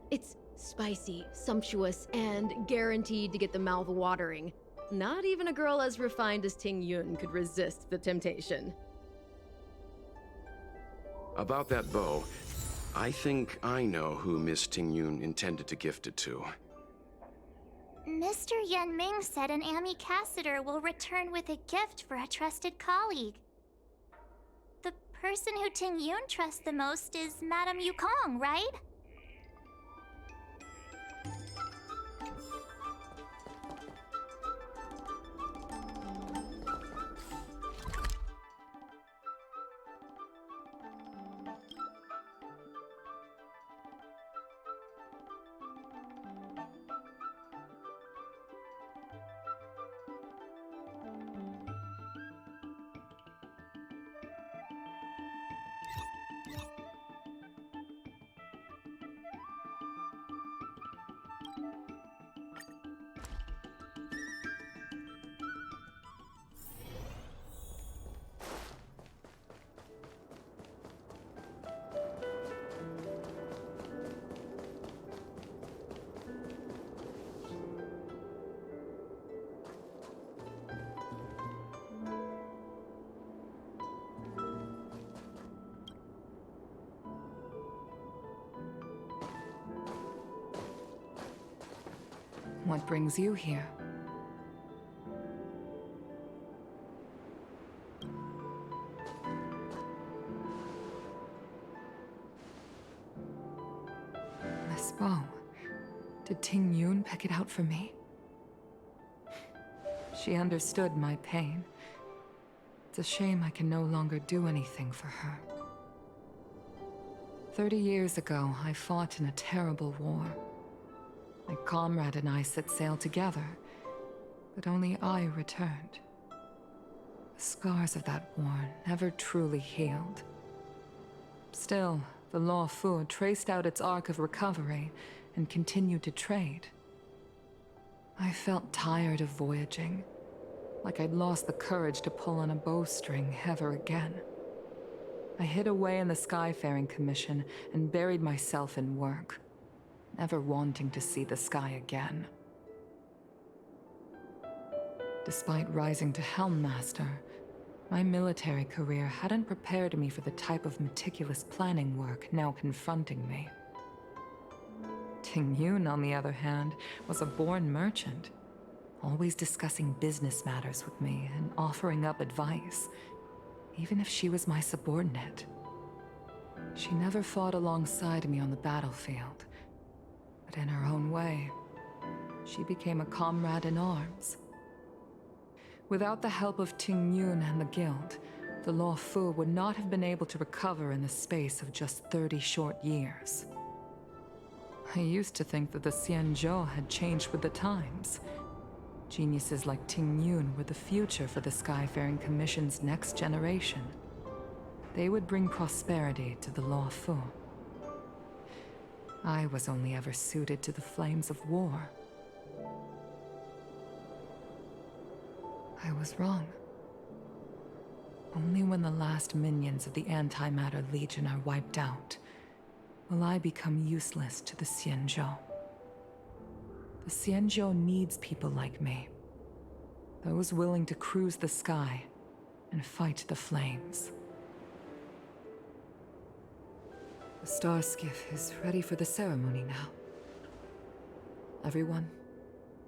It's spicy, sumptuous, and guaranteed to get the mouth watering. Not even a girl as refined as Ting Yun could resist the temptation. About that bow, I think I know who Miss Ting Yun intended to gift it to. Mr. Yen Ming said an ambassador will return with a gift for a trusted colleague. The person who Ting Yun trusts the most is Madame Yukong, right? What brings you here? This bow. Did Ting Yun pick it out for me? She understood my pain. It's a shame I can no longer do anything for her. 30 years ago, I fought in a terrible war. My comrade and I set sail together, but only I returned. The scars of that war never truly healed. Still, the Law Fu traced out its arc of recovery and continued to trade. I felt tired of voyaging, like I'd lost the courage to pull on a bowstring ever again. I hid away in the Skyfaring Commission and buried myself in work, never wanting to see the sky again. Despite rising to Helm Master, my military career hadn't prepared me for the type of meticulous planning work now confronting me. Ting Yun, on the other hand, was a born merchant, always discussing business matters with me and offering up advice, even if she was my subordinate. She never fought alongside me on the battlefield, but in her own way, she became a comrade in arms. Without the help of Ting Yun and the Guild, the Law Fu would not have been able to recover in the space of just 30 short years. I used to think that the Xianzhou had changed with the times. Geniuses like Ting Yun were the future for the Skyfaring Commission's next generation. They would bring prosperity to the Law Fu. I was only ever suited to the flames of war. I was wrong. Only when the last minions of the Antimatter Legion are wiped out will I become useless to the Xianzhou. The Xianzhou needs people like me. Those willing to cruise the sky and fight the flames. The star skiff is ready for the ceremony now. Everyone,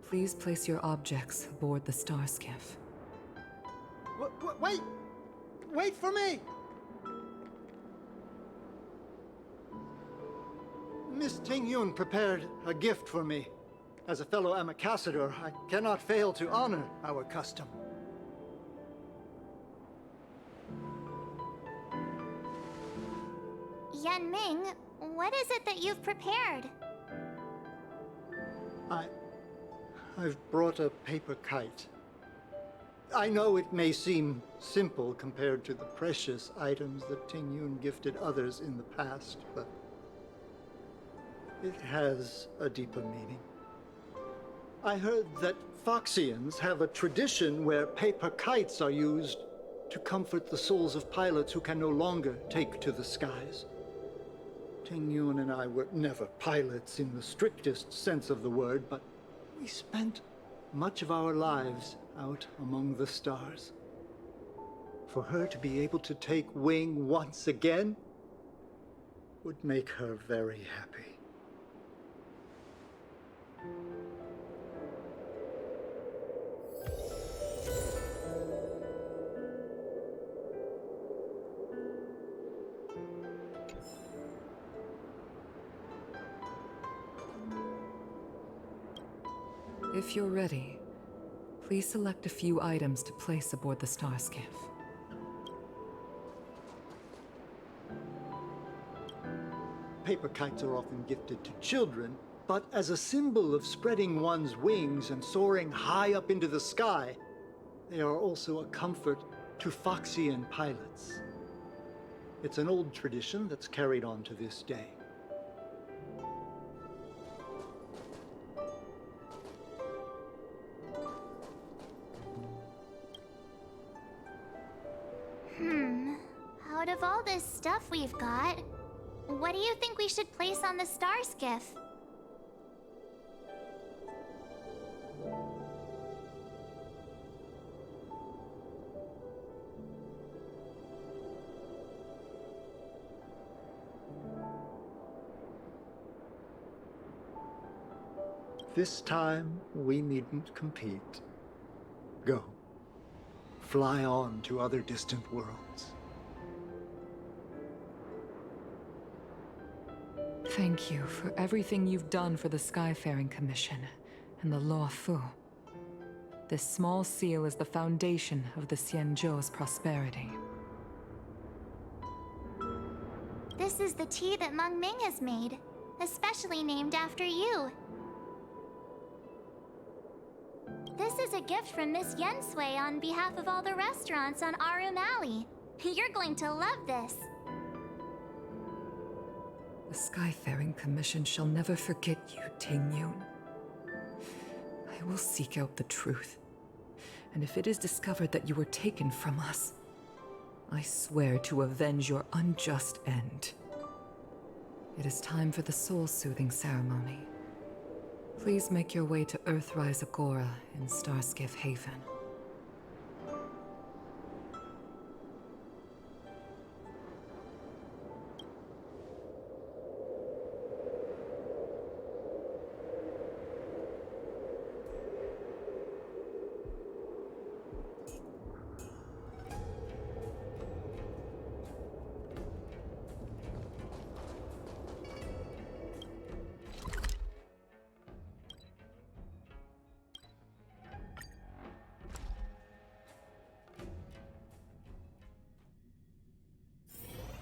please place your objects aboard the star skiff. Wait! Wait for me! Miss Ting Yun prepared a gift for me. As a fellow ambassador, I cannot fail to honor our custom. Yan Ming, what is it that you've prepared? I've brought a paper kite. I know it may seem simple compared to the precious items that Ting Yun gifted others in the past, but it has a deeper meaning. I heard that Foxians have a tradition where paper kites are used to comfort the souls of pilots who can no longer take to the skies. Ting Yun and I were never pilots in the strictest sense of the word, but we spent much of our lives out among the stars. For her to be able to take wing once again would make her very happy. If you're ready, please select a few items to place aboard the star skiff. Paper kites are often gifted to children, but as a symbol of spreading one's wings and soaring high up into the sky, they are also a comfort to Foxian pilots. It's an old tradition that's carried on to this day. Out of all this stuff we've got, what do you think we should place on the star skiff? This time, we needn't compete. Go. Fly on to other distant worlds. Thank you for everything you've done for the Skyfaring Commission and the Law Fu. This small seal is the foundation of the Xianzhou's prosperity. This is the tea that Meng Ming has made, especially named after you. This is a gift from Miss Yen Sui on behalf of all the restaurants on Arum Alley. You're going to love this. The Skyfaring Commission shall never forget you, Ting Yun. I will seek out the truth. And if it is discovered that you were taken from us, I swear to avenge your unjust end. It is time for the soul-soothing ceremony. Please make your way to Earthrise Agora in Starskiff Haven.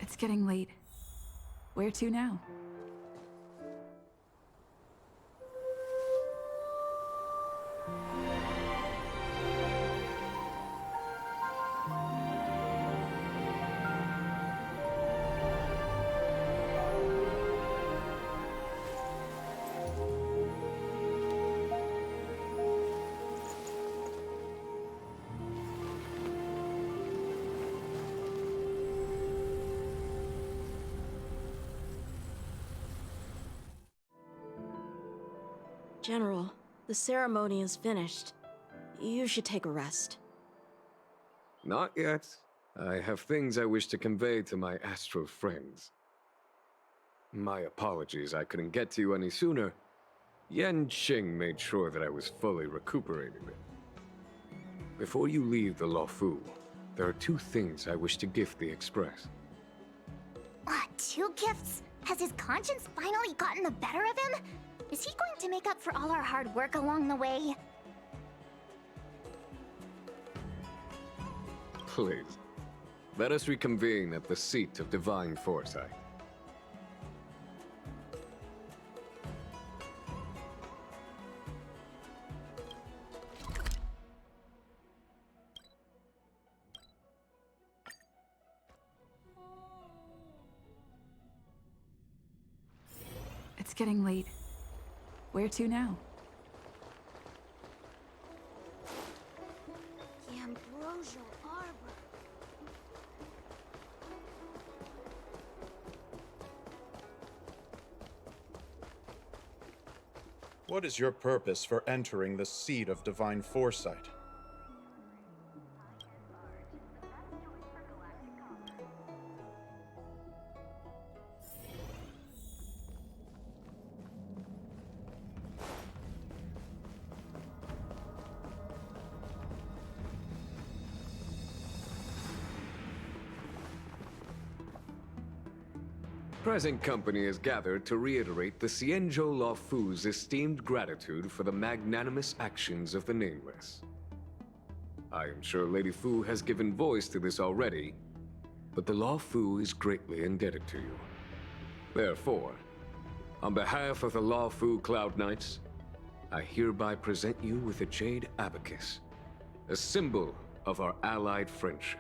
It's getting late. Where to now? General, the ceremony is finished. You should take a rest. Not yet. I have things I wish to convey to my astral friends. My apologies I couldn't get to you any sooner. Yan Qing made sure that I was fully recuperated. Before you leave the Law Fu, there are two things I wish to gift the Express. What, 2 gifts? Has his conscience finally gotten the better of him? Is he going to make up for all our hard work along the way? Please, let us reconvene at the seat of divine foresight. It's getting late. Where to now? The Ambrosial Arbor. What is your purpose for entering the seat of divine foresight? Present company is gathered to reiterate the Xianzhou Law Fu's esteemed gratitude for the magnanimous actions of the Nameless. I am sure Lady Fu has given voice to this already, but the Law Fu is greatly indebted to you. Therefore, on behalf of the Law Fu Cloud Knights, I hereby present you with a Jade Abacus, a symbol of our allied friendship.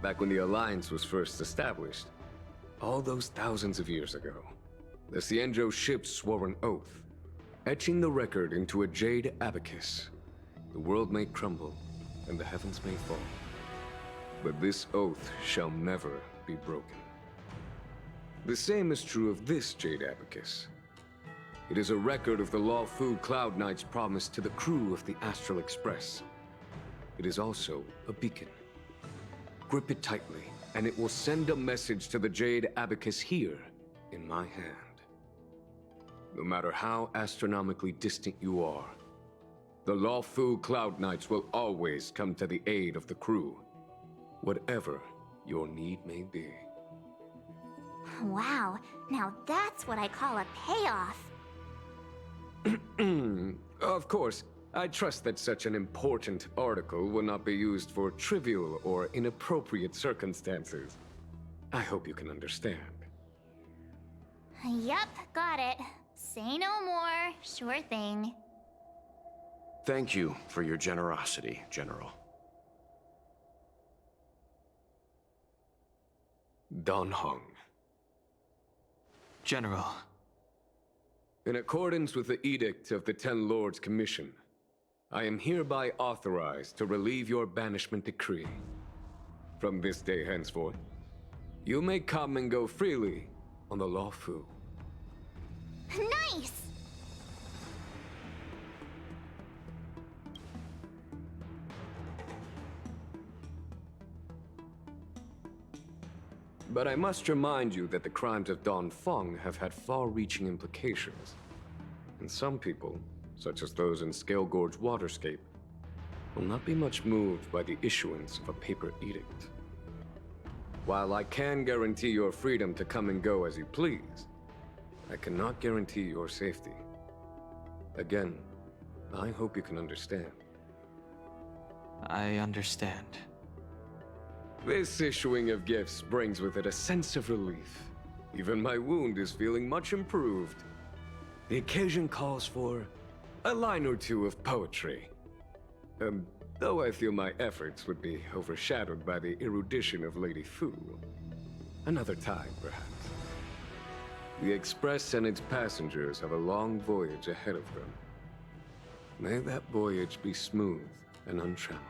Back when the Alliance was first established, all those thousands of years ago, the Xianzhou ships swore an oath, etching the record into a Jade Abacus. The world may crumble, and the heavens may fall, but this oath shall never be broken. The same is true of this Jade Abacus. It is a record of the Law Fu Cloud Knight's promise to the crew of the Astral Express, it is also a beacon. Grip it tightly, and it will send a message to the Jade Abacus here, in my hand. No matter how astronomically distant you are, the Lawfu Cloud Knights will always come to the aid of the crew, whatever your need may be. Wow, now that's what I call a payoff. Of course, I trust that such an important article will not be used for trivial or inappropriate circumstances. I hope you can understand. Yep, got it. Say no more. Sure thing. Thank you for your generosity, General. Don Hung. General. In accordance with the Edict of the Ten Lords Commission, I am hereby authorized to relieve your banishment decree. From this day henceforth, you may come and go freely on the Lawfu. Nice! But I must remind you that the crimes of Don Feng have had far-reaching implications. And some people, such as those in Scale Gorge Waterscape, will not be much moved by the issuance of a paper edict. While I can guarantee your freedom to come and go as you please, I cannot guarantee your safety. Again, I hope you can understand. I understand. This issuing of gifts brings with it a sense of relief. Even my wound is feeling much improved. The occasion calls for a line or two of poetry. Though I feel my efforts would be overshadowed by the erudition of Lady Fu. Another time, perhaps. The Express and its passengers have a long voyage ahead of them. May that voyage be smooth and untrammeled.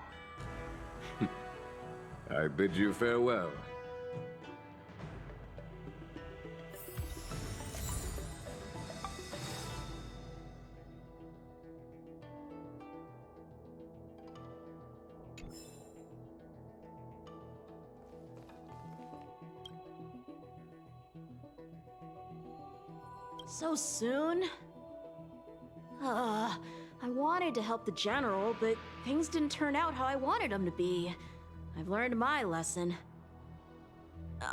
I bid you farewell. So soon? I wanted to help the General, but things didn't turn out how I wanted them to be. I've learned my lesson.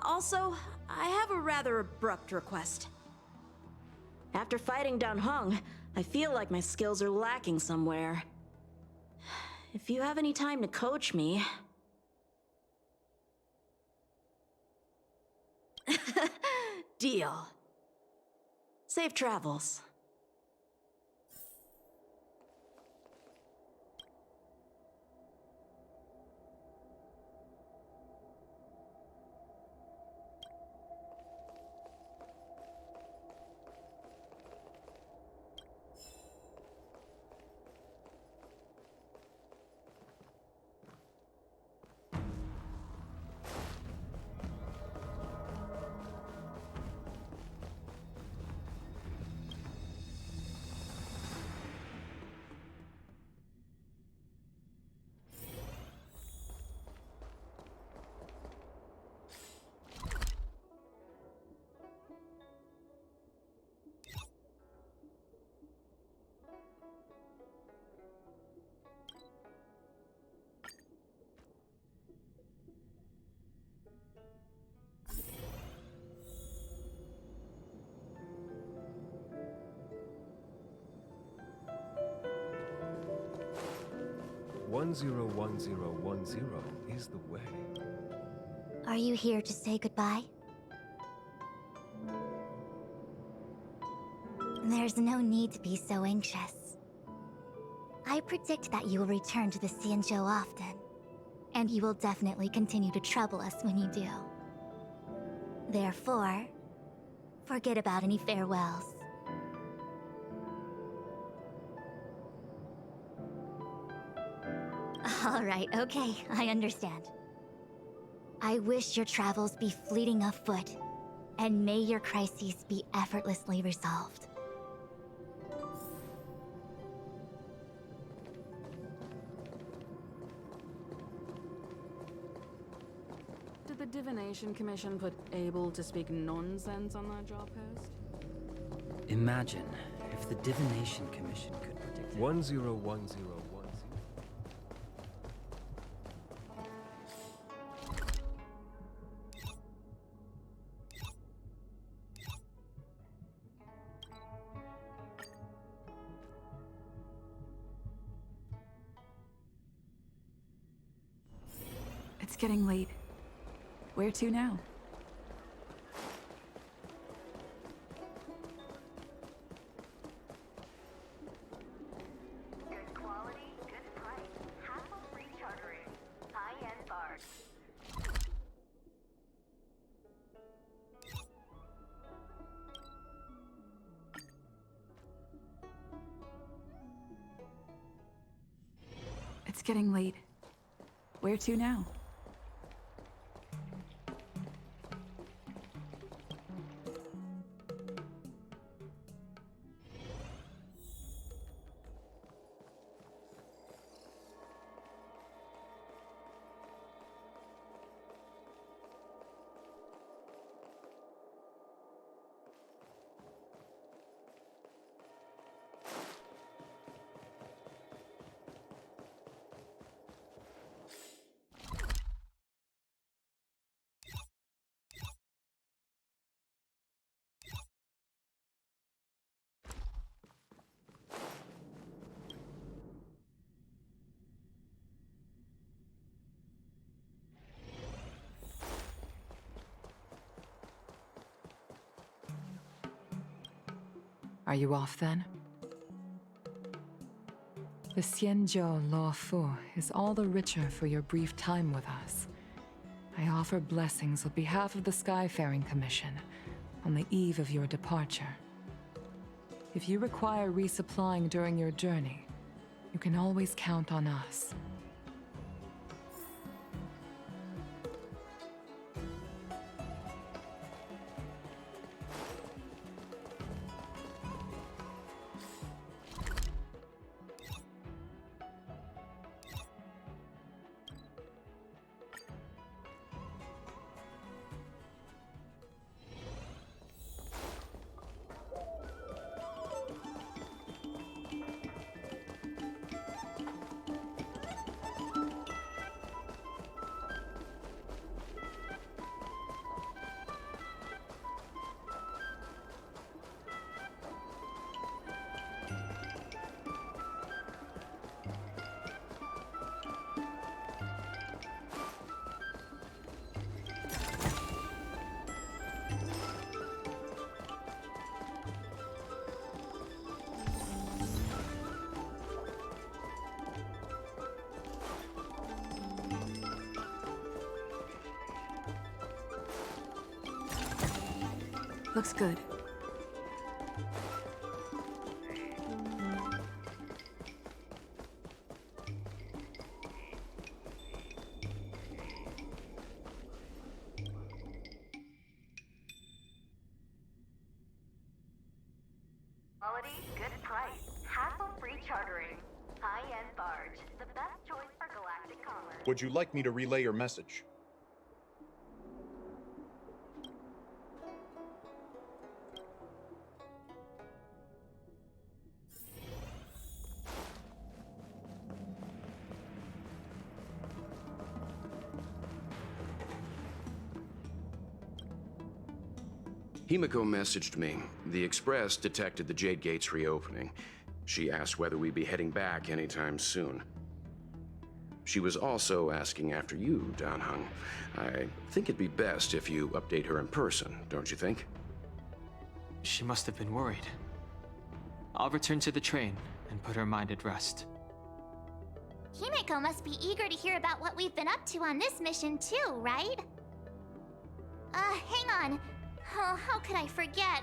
Also, I have a rather abrupt request. After fighting Don Hung, I feel like my skills are lacking somewhere. If you have any time to coach me... Deal. Safe travels. One zero 101010 is the way. Are you here to say goodbye? There's no need to be so anxious. I predict that you will return to the Xianzhou often, and you will definitely continue to trouble us when you do. Therefore, forget about any farewells. All right, okay, I understand. I wish your travels be fleeting of foot, and may your crises be effortlessly resolved. the Divination Commission put able to speak nonsense on that job post? Imagine if the Divination Commission could predict it. 101010. It's getting late. Where to now? Good quality, good price. Hassle-free chartering. High-end bars. It's getting late. Where to now? Are you off then? The Xianzhou Law Fu is all the richer for your brief time with us. I offer blessings on behalf of the Skyfaring Commission on the eve of your departure. If you require resupplying during your journey, you can always count on us. Looks good. Quality, good price. Hassle-free chartering. High-end barge. The best choice for galactic commerce. Would you like me to relay your message? Himiko messaged me. The Express detected the Jade Gates reopening. She asked whether we'd be heading back anytime soon. She was also asking after you, Danheng. I think it'd be best if you update her in person, don't you think? She must have been worried. I'll return to the train and put her mind at rest. Himiko must be eager to hear about what we've been up to on this mission too, right? Hang on. Oh, how could I forget?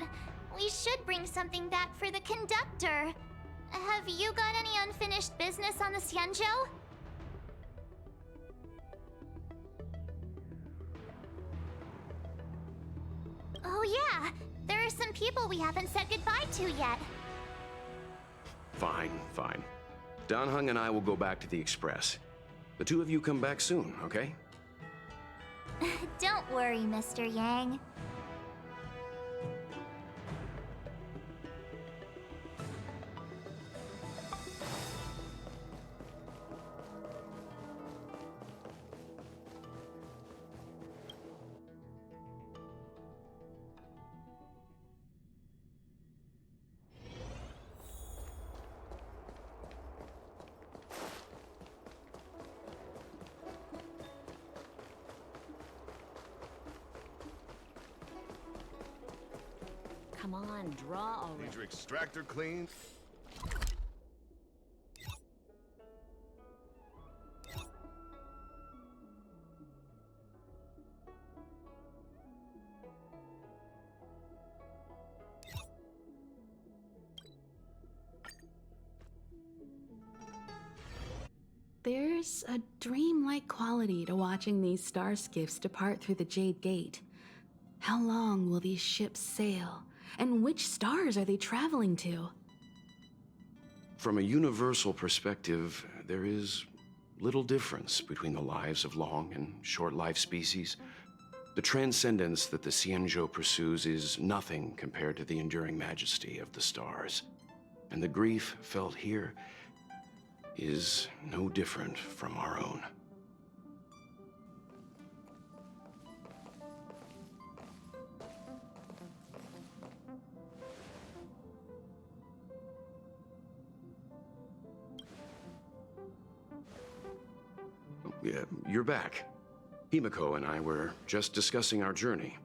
We should bring something back for the conductor. Have you got any unfinished business on the Xianzhou? Oh yeah, there are some people we haven't said goodbye to yet. Fine, fine. Danheng and I will go back to the Express. The two of you come back soon, okay? Don't worry, Mr. Yang. Come on, draw already. Need your extractor cleaned? There's a dreamlike quality to watching these star skiffs depart through the Jade Gate. How long will these ships sail? And which stars are they traveling to? From a universal perspective, there is little difference between the lives of long and short-lived species. The transcendence that the Xianzhou pursues is nothing compared to the enduring majesty of the stars. And the grief felt here is no different from our own. Yeah, you're back. Himiko and I were just discussing our journey.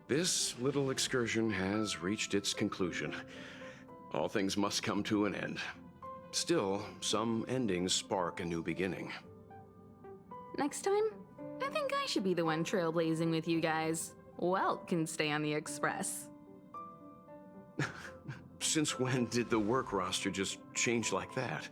This little excursion has reached its conclusion. All things must come to an end. Still, some endings spark a new beginning. Next time, I think I should be the one trailblazing with you guys. Welt can stay on the Express. Since when did the work roster just change like that?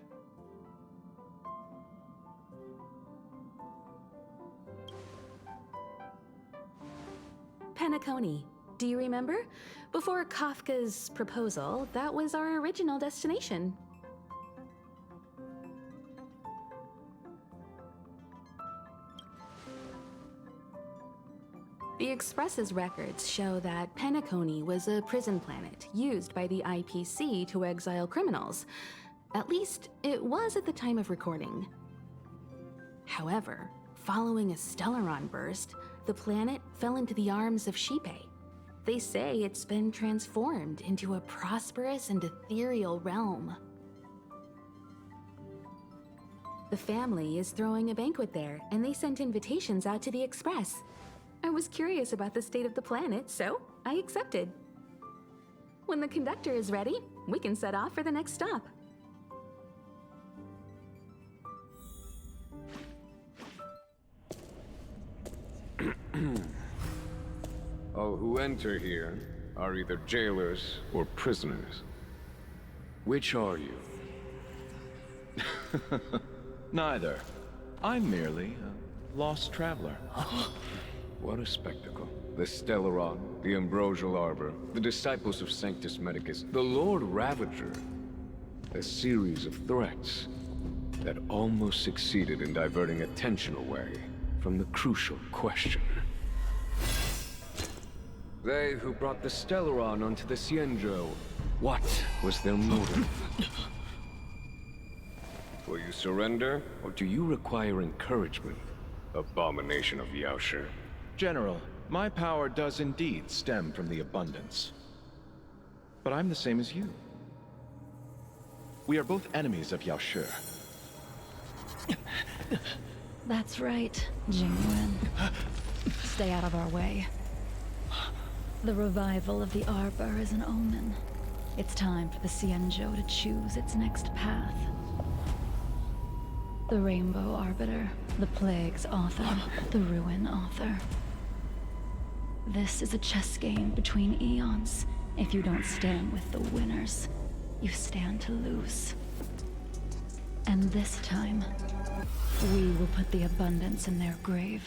Penacony. Do you remember? Before Kafka's proposal, that was our original destination. The Express's records show that Penacony was a prison planet used by the IPC to exile criminals. At least, it was at the time of recording. However, following a Stellaron burst, the planet fell into the arms of Shipe. They say it's been transformed into a prosperous and ethereal realm. The family is throwing a banquet there, and they sent invitations out to the Express. I was curious about the state of the planet, so I accepted. When the conductor is ready, we can set off for the next stop. All who enter here are either jailers or prisoners. Which are you? Neither. I'm merely a lost traveler. What a spectacle. The Stellaron, the Ambrosial Arbor, the disciples of Sanctus Medicus, the Lord Ravager. A series of threats that almost succeeded in diverting attention away from the crucial question. They who brought the Stellaron onto the Xianzhou, what was their motive? Will you surrender, or do you require encouragement? Abomination of Yaoshi. General, my power does indeed stem from the abundance. But I'm the same as you. We are both enemies of Yaoshi. That's right, Jingwen. Stay out of our way. The revival of the Arbor is an omen. It's time for the Xianzhou to choose its next path. The Rainbow Arbiter, the Plague's author, the Ruin author. This is a chess game between eons. If you don't stand with the winners, you stand to lose. And this time, we will put the abundance in their grave.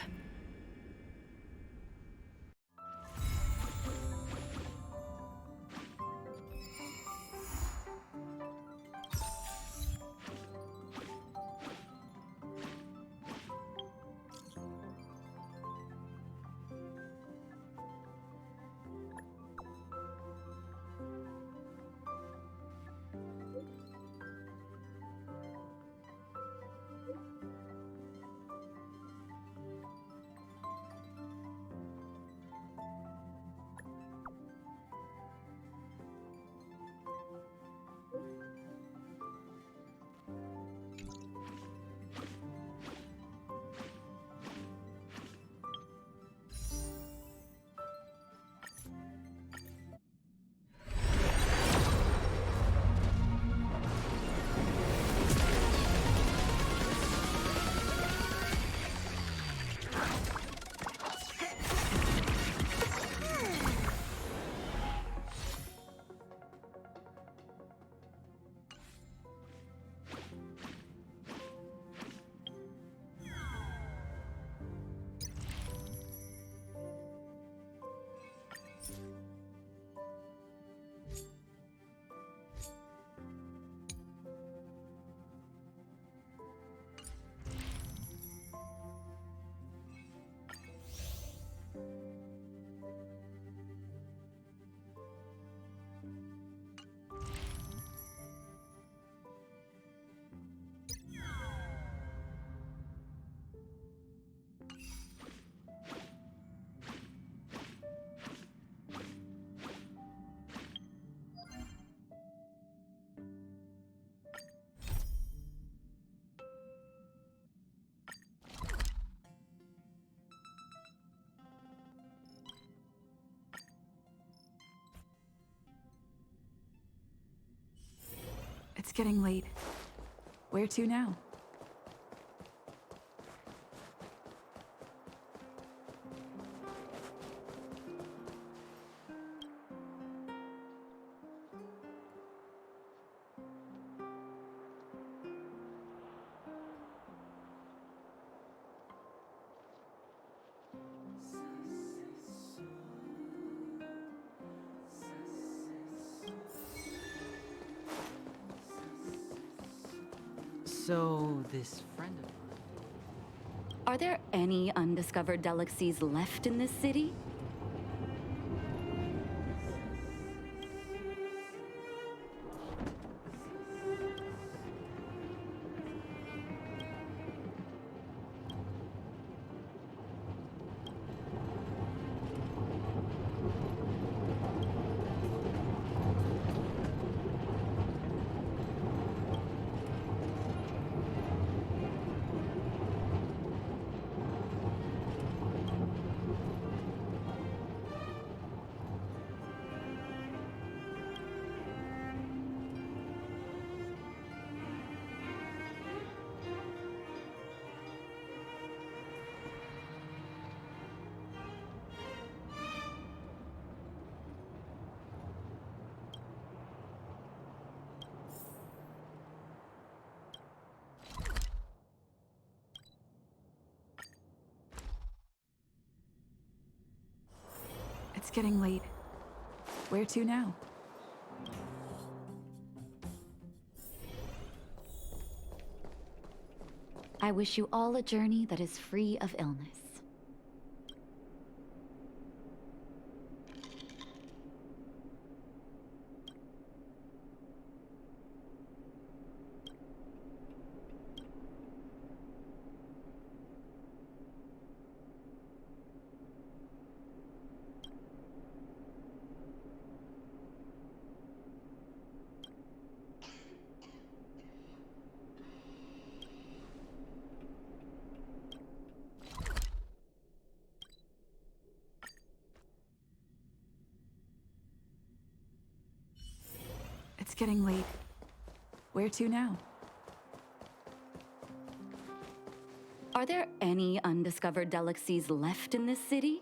It's getting late. Where to now? So, this friend of mine... Are there any undiscovered delicacies left in this city? It's getting late. Where to now? I wish you all a journey that is free of illness. It's getting late. Where to now? Are there any undiscovered delicacies left in this city?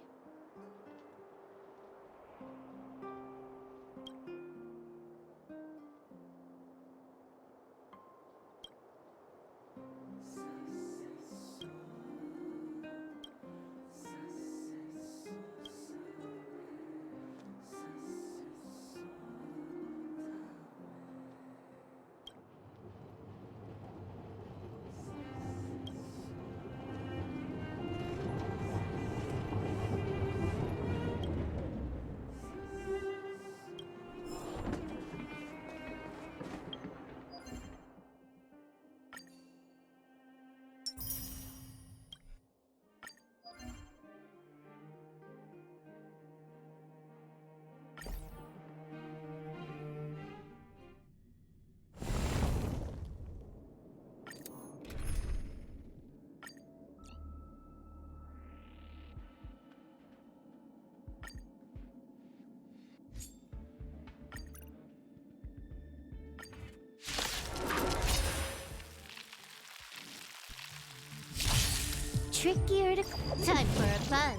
Trickier to... Time for a buzz.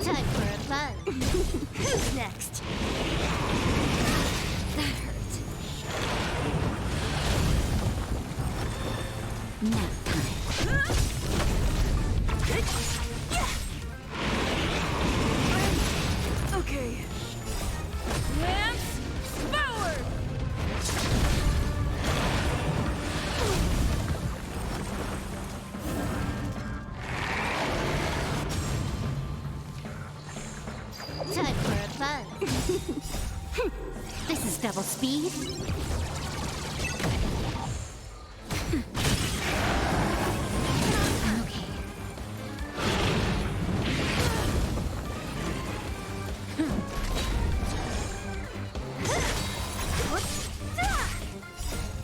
Time for a buzz. Who's next? That hurt. Nap time. Okay. Lance forward! Time for a buzz. This is double speed.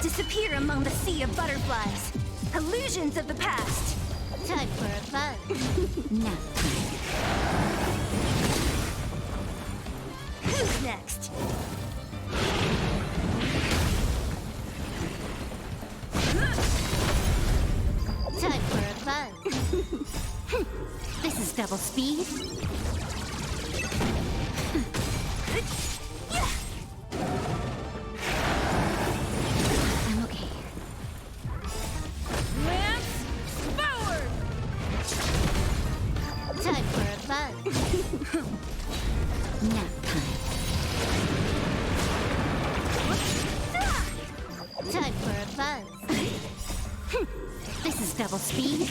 Disappear among the sea of butterflies. Illusions of the past. Time for a fun. Nap time. Who's next? Time for a fun. This is double speed. I'm okay. Lance forward! Time for a fun. Nap time. Time for a fun. This is double speed.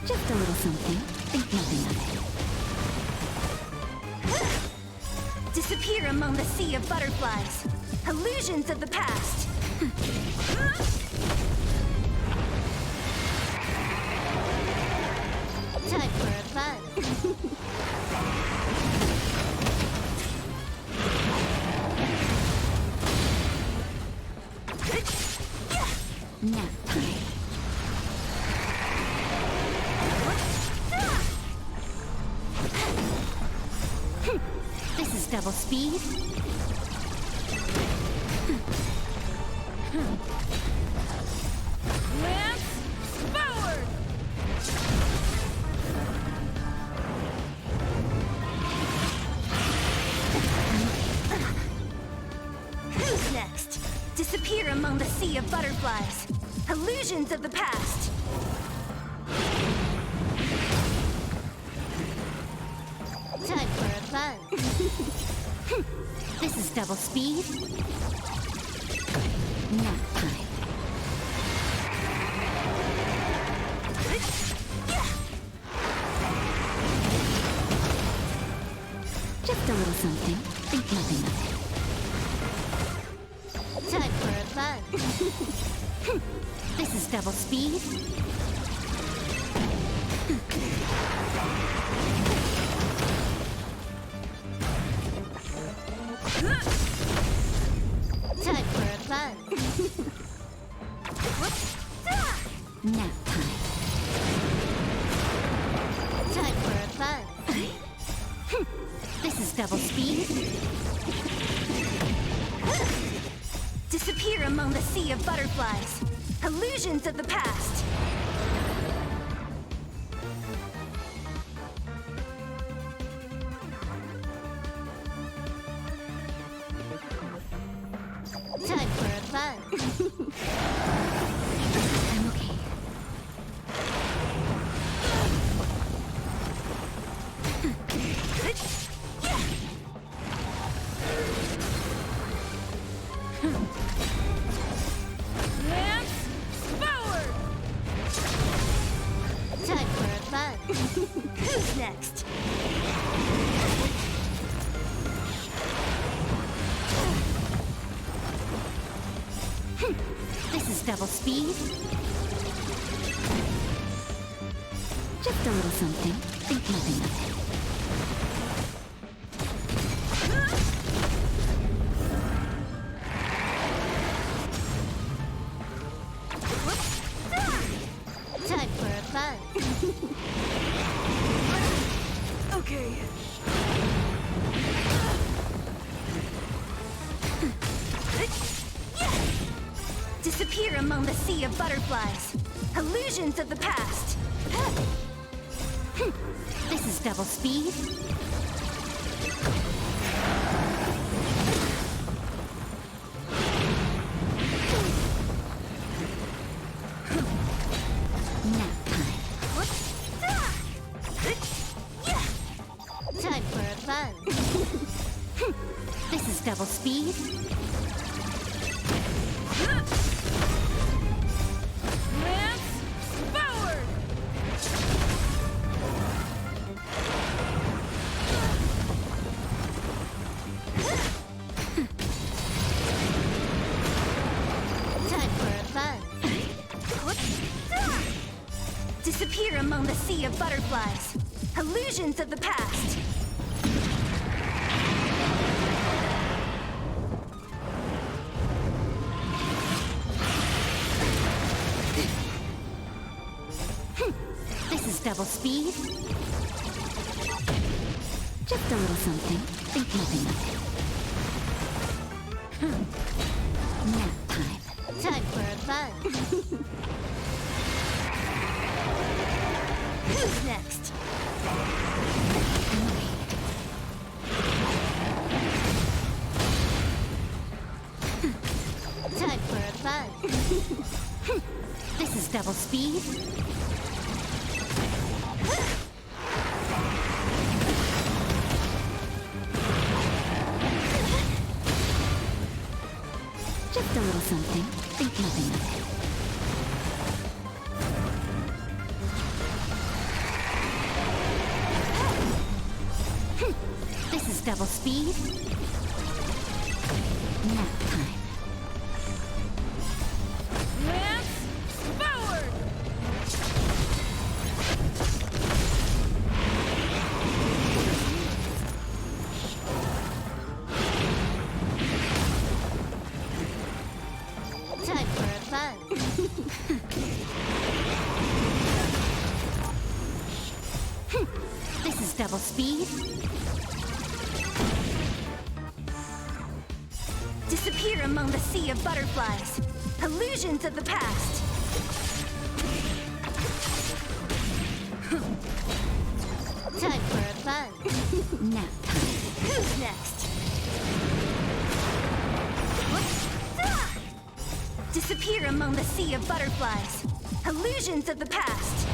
Just a little something. Think nothing of it. Disappear among the sea of butterflies. Illusions of the past. Time for a fun. Nap time. This is double speed. Lance forward! Who's next? Disappear among the sea of butterflies. Illusions of the past. Time for a fun. This is double speed. Nap time. Just a little something. Think nothing of it. Time for a fun. This is double speed. Time for a fun. Nap time. Time for a fun. This is double speed. Disappear among the sea of butterflies. Illusions of the past. Time for a fun. I'm okay. Lance forward! Time for a fun. Who's next? This is double speed. Just a little something. Think nothing of it. Time for a fun. Okay. Disappear among the sea of butterflies. Illusions of the past. This is double speed. Nap time. Time for a fun. This is double speed. Lance forward! Time for a fun. sea of butterflies. Illusions of the past. This is double speed. Just a little something. Think nothing of it. Nap time. Time for a buzz. Who's next? Time for a buzz. This is double speed. Just a little something. Think nothing of it. This is double speed. Nap time. Lance forward! Time for a buzz. This is double speed. Disappear among the sea of butterflies. Illusions of the past. Time for a buzz. Nap time. Who's next? Disappear among the sea of butterflies. Illusions of the past.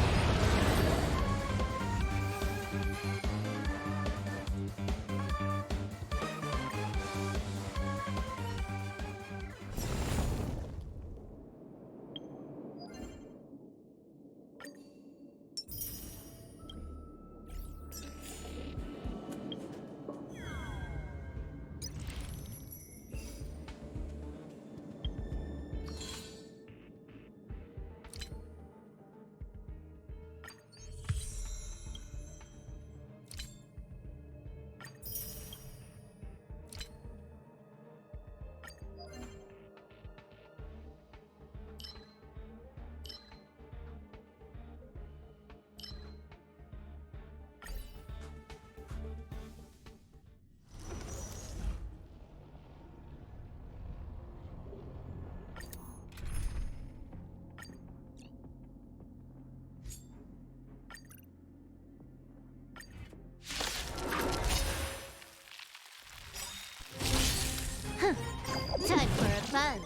Time for a buzz.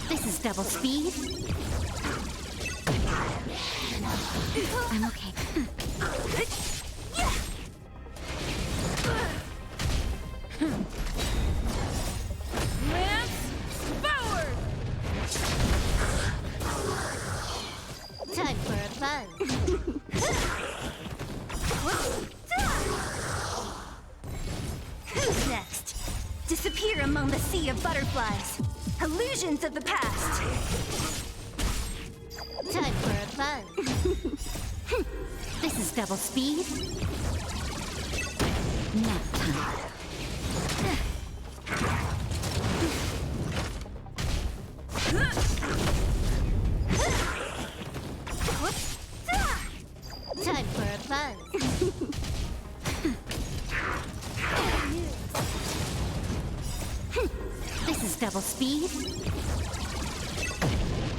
This is double speed. I'm okay. Lance forward! Time for a buzz. Who's next? Disappear among the sea of butterflies. Illusions of the past. Time for a buzz. This is double speed. Nap time. Time for a buzz. This is double speed.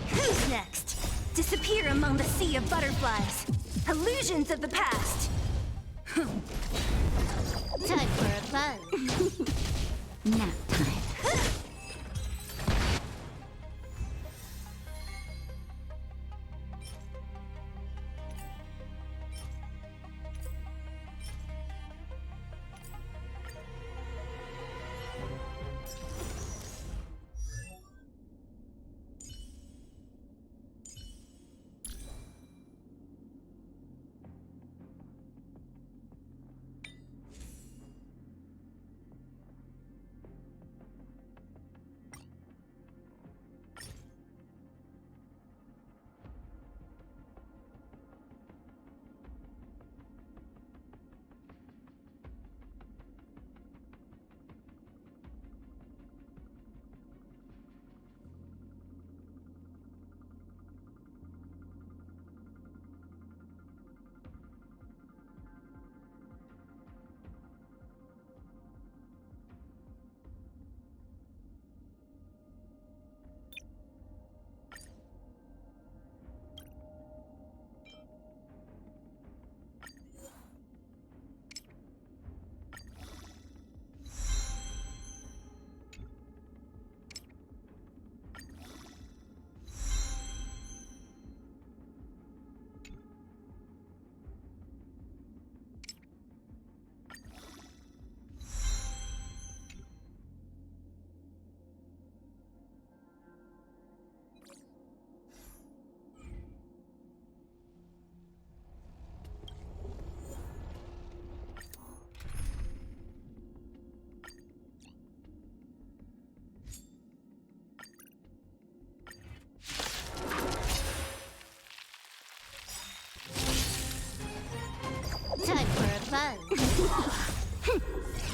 Who's next? Disappear among the sea of butterflies. Illusions of the past. Time for a buzz. Nap time.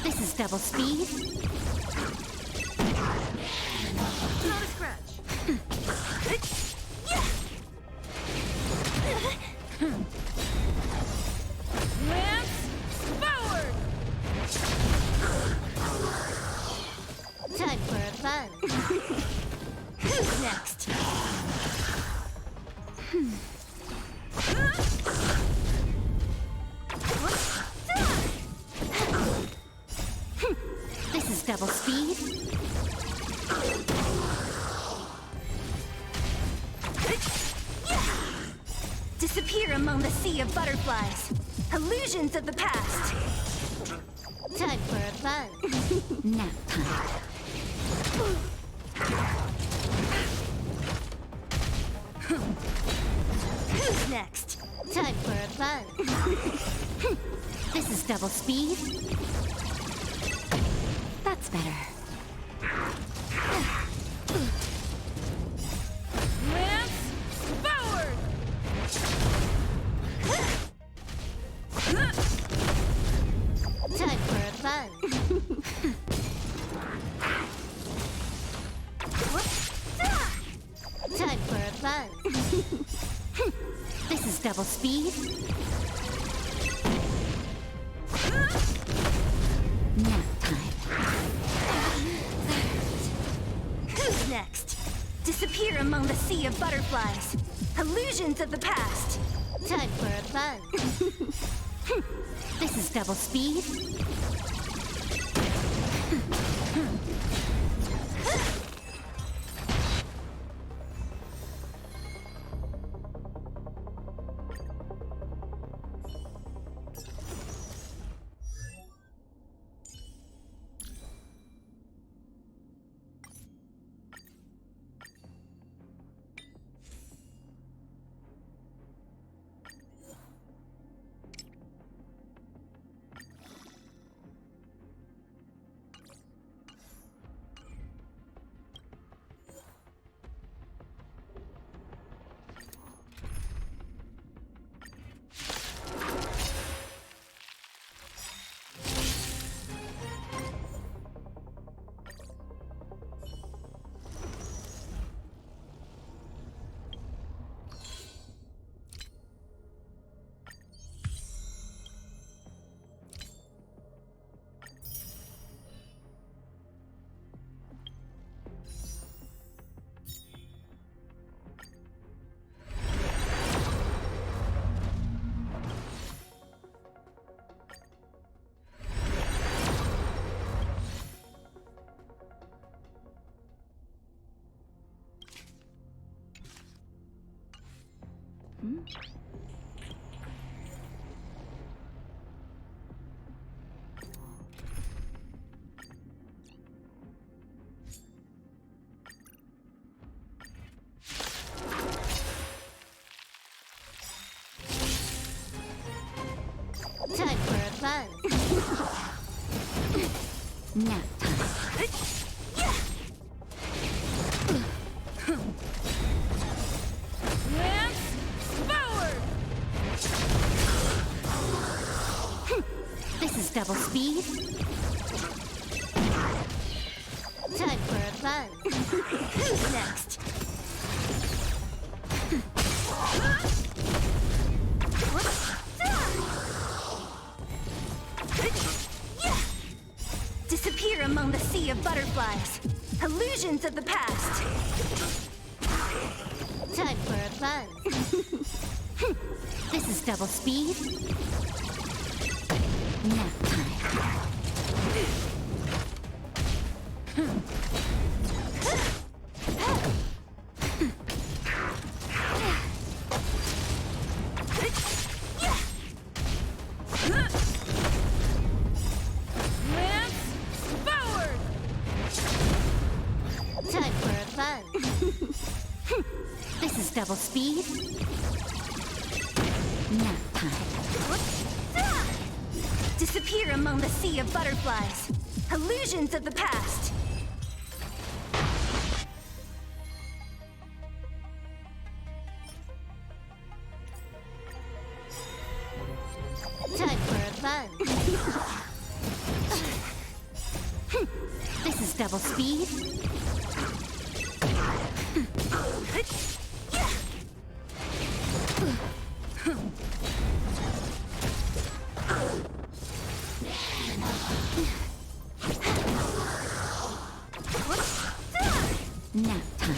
This is double speed. Not a scratch. Lance forward! Time for a fun. Who's next? This is double speed. Disappear among the sea of butterflies. Illusions of the past. Time for a fun. Nap time. Who's next? Time for a fun. This is double speed. That's better. Lance forward! Time for a fun. Time for a fun. This is double speed. Nap time. Who's next? Disappear among the sea of butterflies. Illusions of the past. Time for a fun. This is double speed. Time for a fun. Nap time. Lance forward! This is double speed. Time for a fun. Who's next? Disappear among the sea of butterflies. Illusions of the past. Time for a fun. This is double speed. Nap time. Lance forward! Time for a fun. This is double speed. Nap time. Disappear among the sea of butterflies. Illusions of the past. Time for a fun. double speed. Nap time.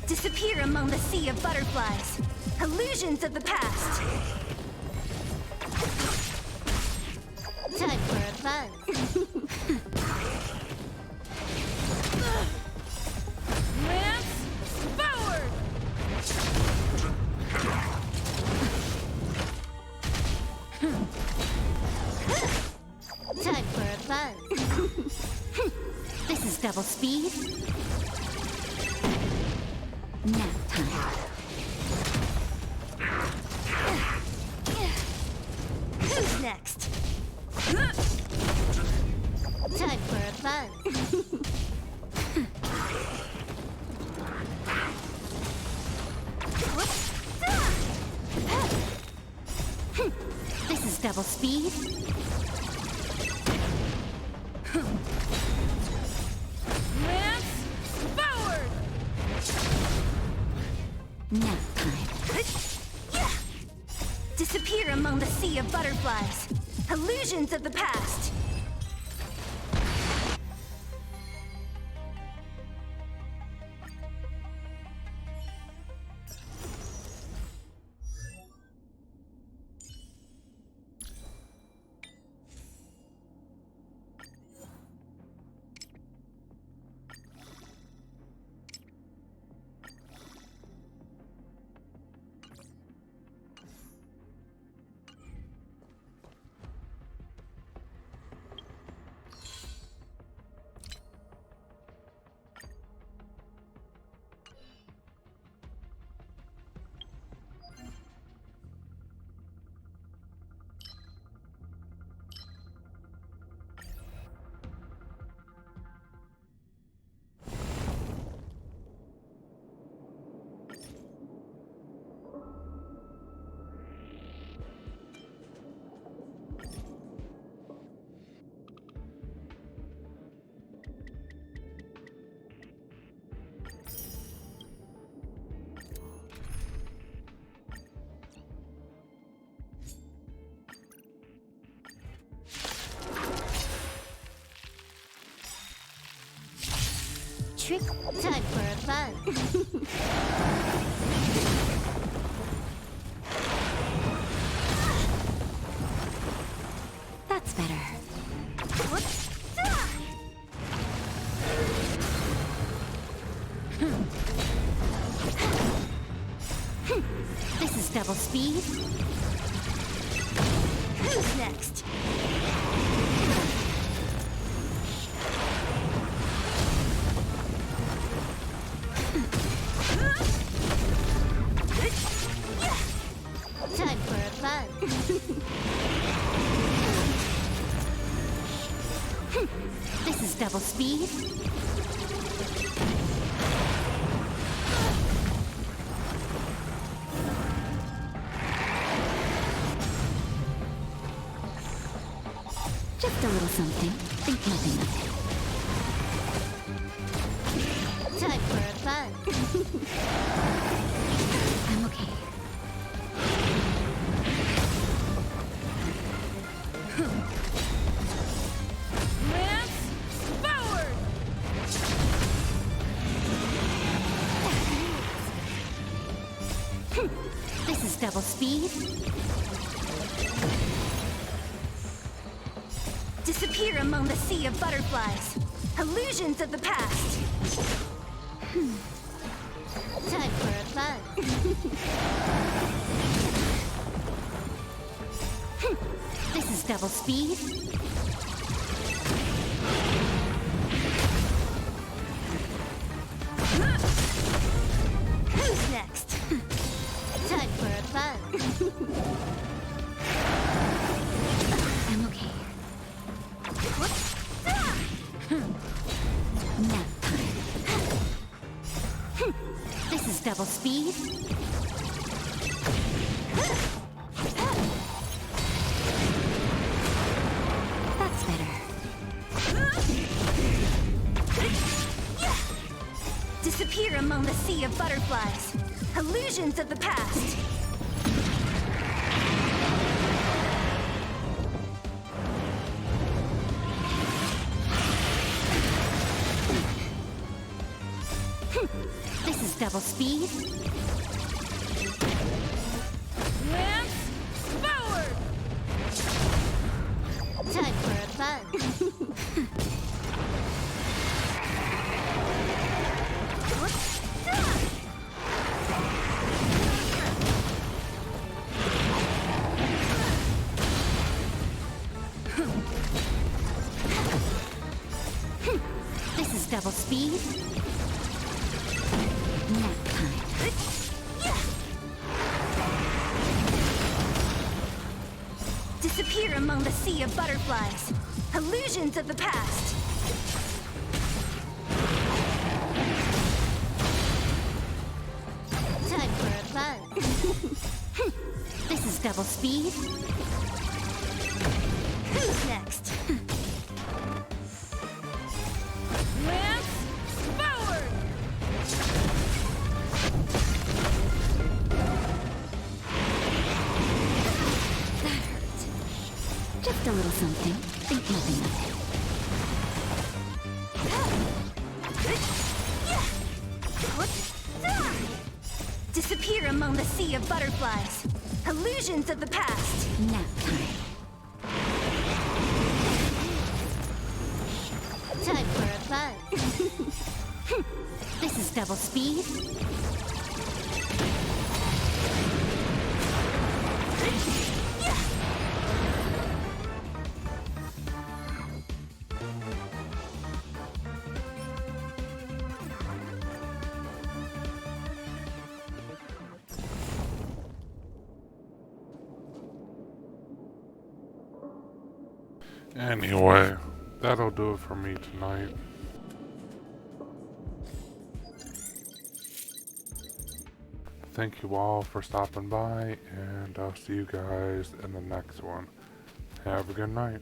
Disappear among the sea of butterflies. Illusions of the past. Time for a buzz. Lance forward! Time for a buzz. This is double speed. Nap time. Who's next? Time for a buzz. This is double speed. Lance forward! Nap time. Disappear among the sea of butterflies. Illusions of the past. Trick. Time for a buzz. That's better. This is double speed. Who's next? Time for a buzz. This is double speed. Just a little something. Think nothing of it. Time for a buzz. I'm okay. Lance forward! This is double speed. Disappear among the sea of butterflies. Illusions of the past. Time for a buzz. This is double speed. Who's next? Time for a buzz. I'm okay. Nap time. double speed. That's better. Disappear among the sea of butterflies. Illusions of the past. This is double speed. Lance forward! Time for a plunge. This is double speed. Nap time. Disappear among the sea of butterflies. Illusions of the past. Time for a plunge. This is double speed. Who's next? Lance forward! That hurt. Just a little something. Think nothing of it. Disappear among the sea of butterflies. Illusions of the past. Nap time. Time for a plunge. This is double speed. Anyway, that'll do it for me tonight. Thank you all for stopping by, and I'll see you guys in the next one. Have a good night.